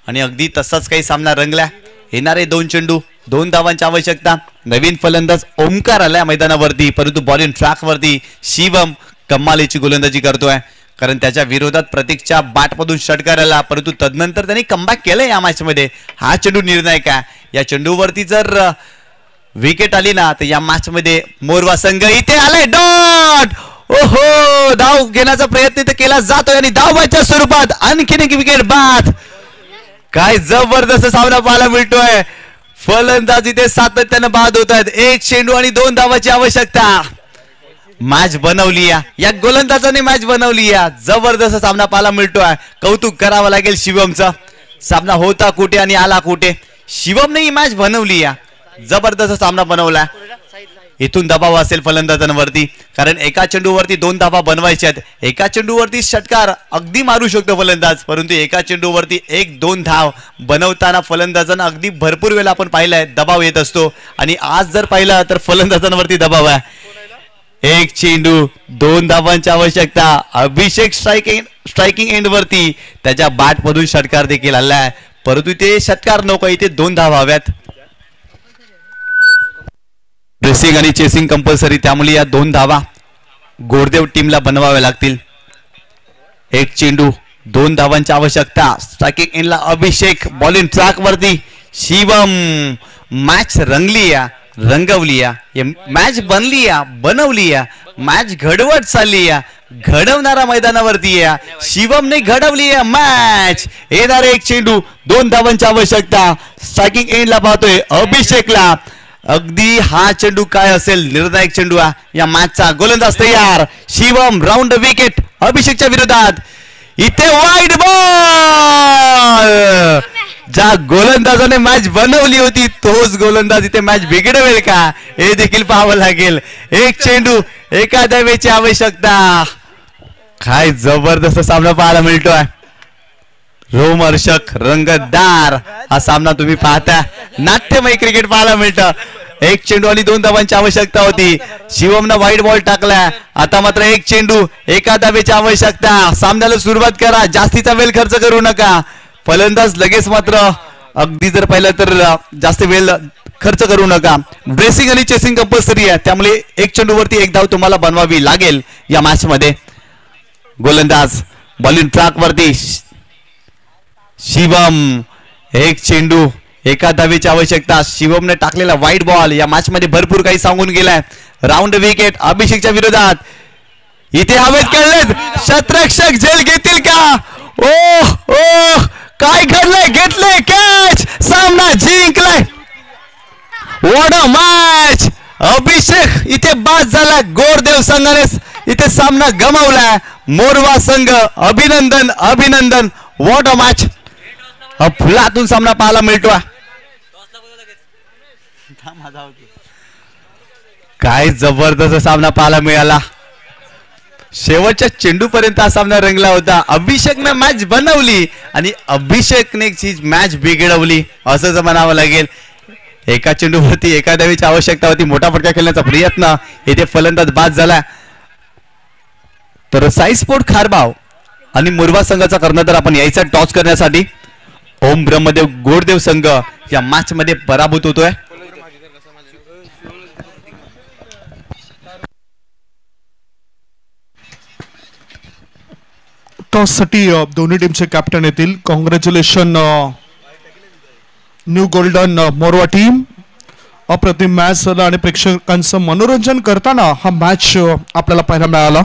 आणि अगदी तसाच काही सामना रंगला. येणारे 2 चेंडू 2 धावांची आवश्यकता. नवीन फलंदाज ओमकार आलाय मैदानावरती, परंतु बॉलिंग ट्रॅक वरती शिवम कमालीची गोलंदाजी करतोय, कारण त्याच्या विरोधात प्रतीकच्या बॅटमधून षटकार आला, परंतु तदनंतर त्यांनी कमबॅक केलंय या मॅच मध्ये. हा चेंडू निर्णायक आहे. या चेंडूवरती जर विकेट आली ना तर या मॅच मध्ये मोरवा संघ इथे आलाय. डॉट, ओहो, धाव घेण्याचा प्रयत्न इथे केला जातोय आणि धावाच्या स्वरूपात आणखीन एक विकेट बाद. काय जबरदस्त सामना पाहायला मिळतोय. फलंदाज इथे सातत्यानं बाद होत आहेत. 1 चेंडू आणि 2 धावाची आवश्यकता. मॅच बनवली या गोलंदाजाने, मॅच बनवली या. जबरदस्त सामना पाहायला मिळतोय. कौतुक करावं लागेल शिवमचं. सामना होता कुठे आणि आला कुठे. शिवमने ही मॅच बनवली या. जबरदस्त सामना बनवला. इथून दबाव असेल फलंदाजांवरती, कारण एका चेंडूवरती 2 धावा बनवायच्या आहेत. एका चेंडूवरती षटकार अगदी मारू शकतो फलंदाज, परंतु एका चेंडूवरती 1-2 धाव बनवताना फलंदाजांना अगदी भरपूर वेळा आपण पाहिलाय दबाव येत असतो. आणि आज जर पाहिला तर फलंदाजांवरती दबाव आहे. एक चेंडू 2 धावांची आवश्यकता. अभिषेक स्ट्रायकिंग एंड वरती त्याच्या बॅट मधून षटकार देखील आलाय, परंतु इथे षटकार नको, इथे 2 धावा हव्यात. ड्रेसिंग आणि चेसिंग कंपल्सरी, त्यामुळे या 2 धावा गोरदेव टीमला बनवाव्या लागतील. एक चेंडू 2 धावांची आवश्यकता. स्ट्रायकिंग एंडला अभिषेक, बॉलिंग ट्रॅक वरती शिवम. मॅच रंगली या, रंगवली या, मॅच बनली या, बनवली या, मॅच घडवत चालली या, घडवणारा मैदानावरती या. शिवमने घडवली या मॅच. येणारे एक चेंडू 2 धावांची आवश्यकता. स्ट्रायकिंग एंडला पाहतोय अभिषेकला. अगदी हा चेंडू काय असेल, निर्णायक चेंडू या मॅचचा. गोलंदाज तयार. शिवम राऊंड विकेट अभिषेकच्या विरोधात. इथे वाईड बॉल. ज्या गोलंदाजाने मॅच बनवली होती तोच गोलंदाज इथे मॅच बिघडवेल का, हे देखील पाहावं लागेल. एक चेंडू एका धावेची आवश्यकता. काय जबरदस्त सामना पाहायला मिळतोय. रोमहर्षक रंगतदार हा सामना तुम्ही पाहता. नाट्यमय क्रिकेट पाहायला मिळतं. एक चेंडू आणि 2 धावांची आवश्यकता होती. शिवमनं वाईट बॉल टाकला. आता मात्र एक चेंडू एका धावेची आवश्यकता. सामन्याला सुरुवात करा, जास्तीचा वेळ खर्च करू नका. फलंदाज लगेच मात्र अगदी जर पाहिलं तर जास्त वेळ खर्च करू नका. ड्रेसिंग आणि चेसिंग कंपल्सरी आहे, त्यामुळे एक चेंडूवरती 1 धाव तुम्हाला बनवावी लागेल या मॅच मध्ये. गोलंदाज बॉलिंग ट्रॅक वरती शिवम. एक चेंडू एका धावेची आवश्यकता. शिवमने टाकलेला वाईट बॉल या मॅच मध्ये भरपूर काही सांगून गेलाय. राऊंड विकेट अभिषेकच्या विरोधात. इथे हवेत खेळलेत, शतरक्षक झेल घेतील का. ओह ओह, काय घडलंय, घेतलंय कॅच, सामना जिंकलाय. What a match. अभिषेक इथे बाद झाला. गोरदेव संघाने इथे सामना गमावलाय. मोरवा संघ अभिनंदन अभिनंदन. What a match. फुलातून सामना पाहायला मिळतोय. काय जबरदस्त सामना पाहायला मिळाला. शेवटच्या चेंडूपर्यंत हा सामना रंगला होता. अभिषेकने मॅच बनवली आणि अभिषेकने मॅच बिघडवली असं म्हणावं लागेल. एका चेंडूवरती एका धावेची आवश्यकता होती. मोठा फटका खेळण्याचा प्रयत्न, येथे फलंदाज बाद झाला. तर साई स्पोर्ट खारबाव आणि मुरबा संघाचा कर्णधार आपण यायचा टॉस करण्यासाठी. ओम ब्रह्मदेव गोरदेव संघ या मॅच मध्ये पराभूत होतोय. टॉस साठी दोन्ही टीमचे कॅप्टन येतील. Congratulation new golden Morwa team. अप्रतिम मॅच झाला आणि प्रेक्षकांचं मनोरंजन करताना हा मॅच आपल्याला पाहायला मिळाला.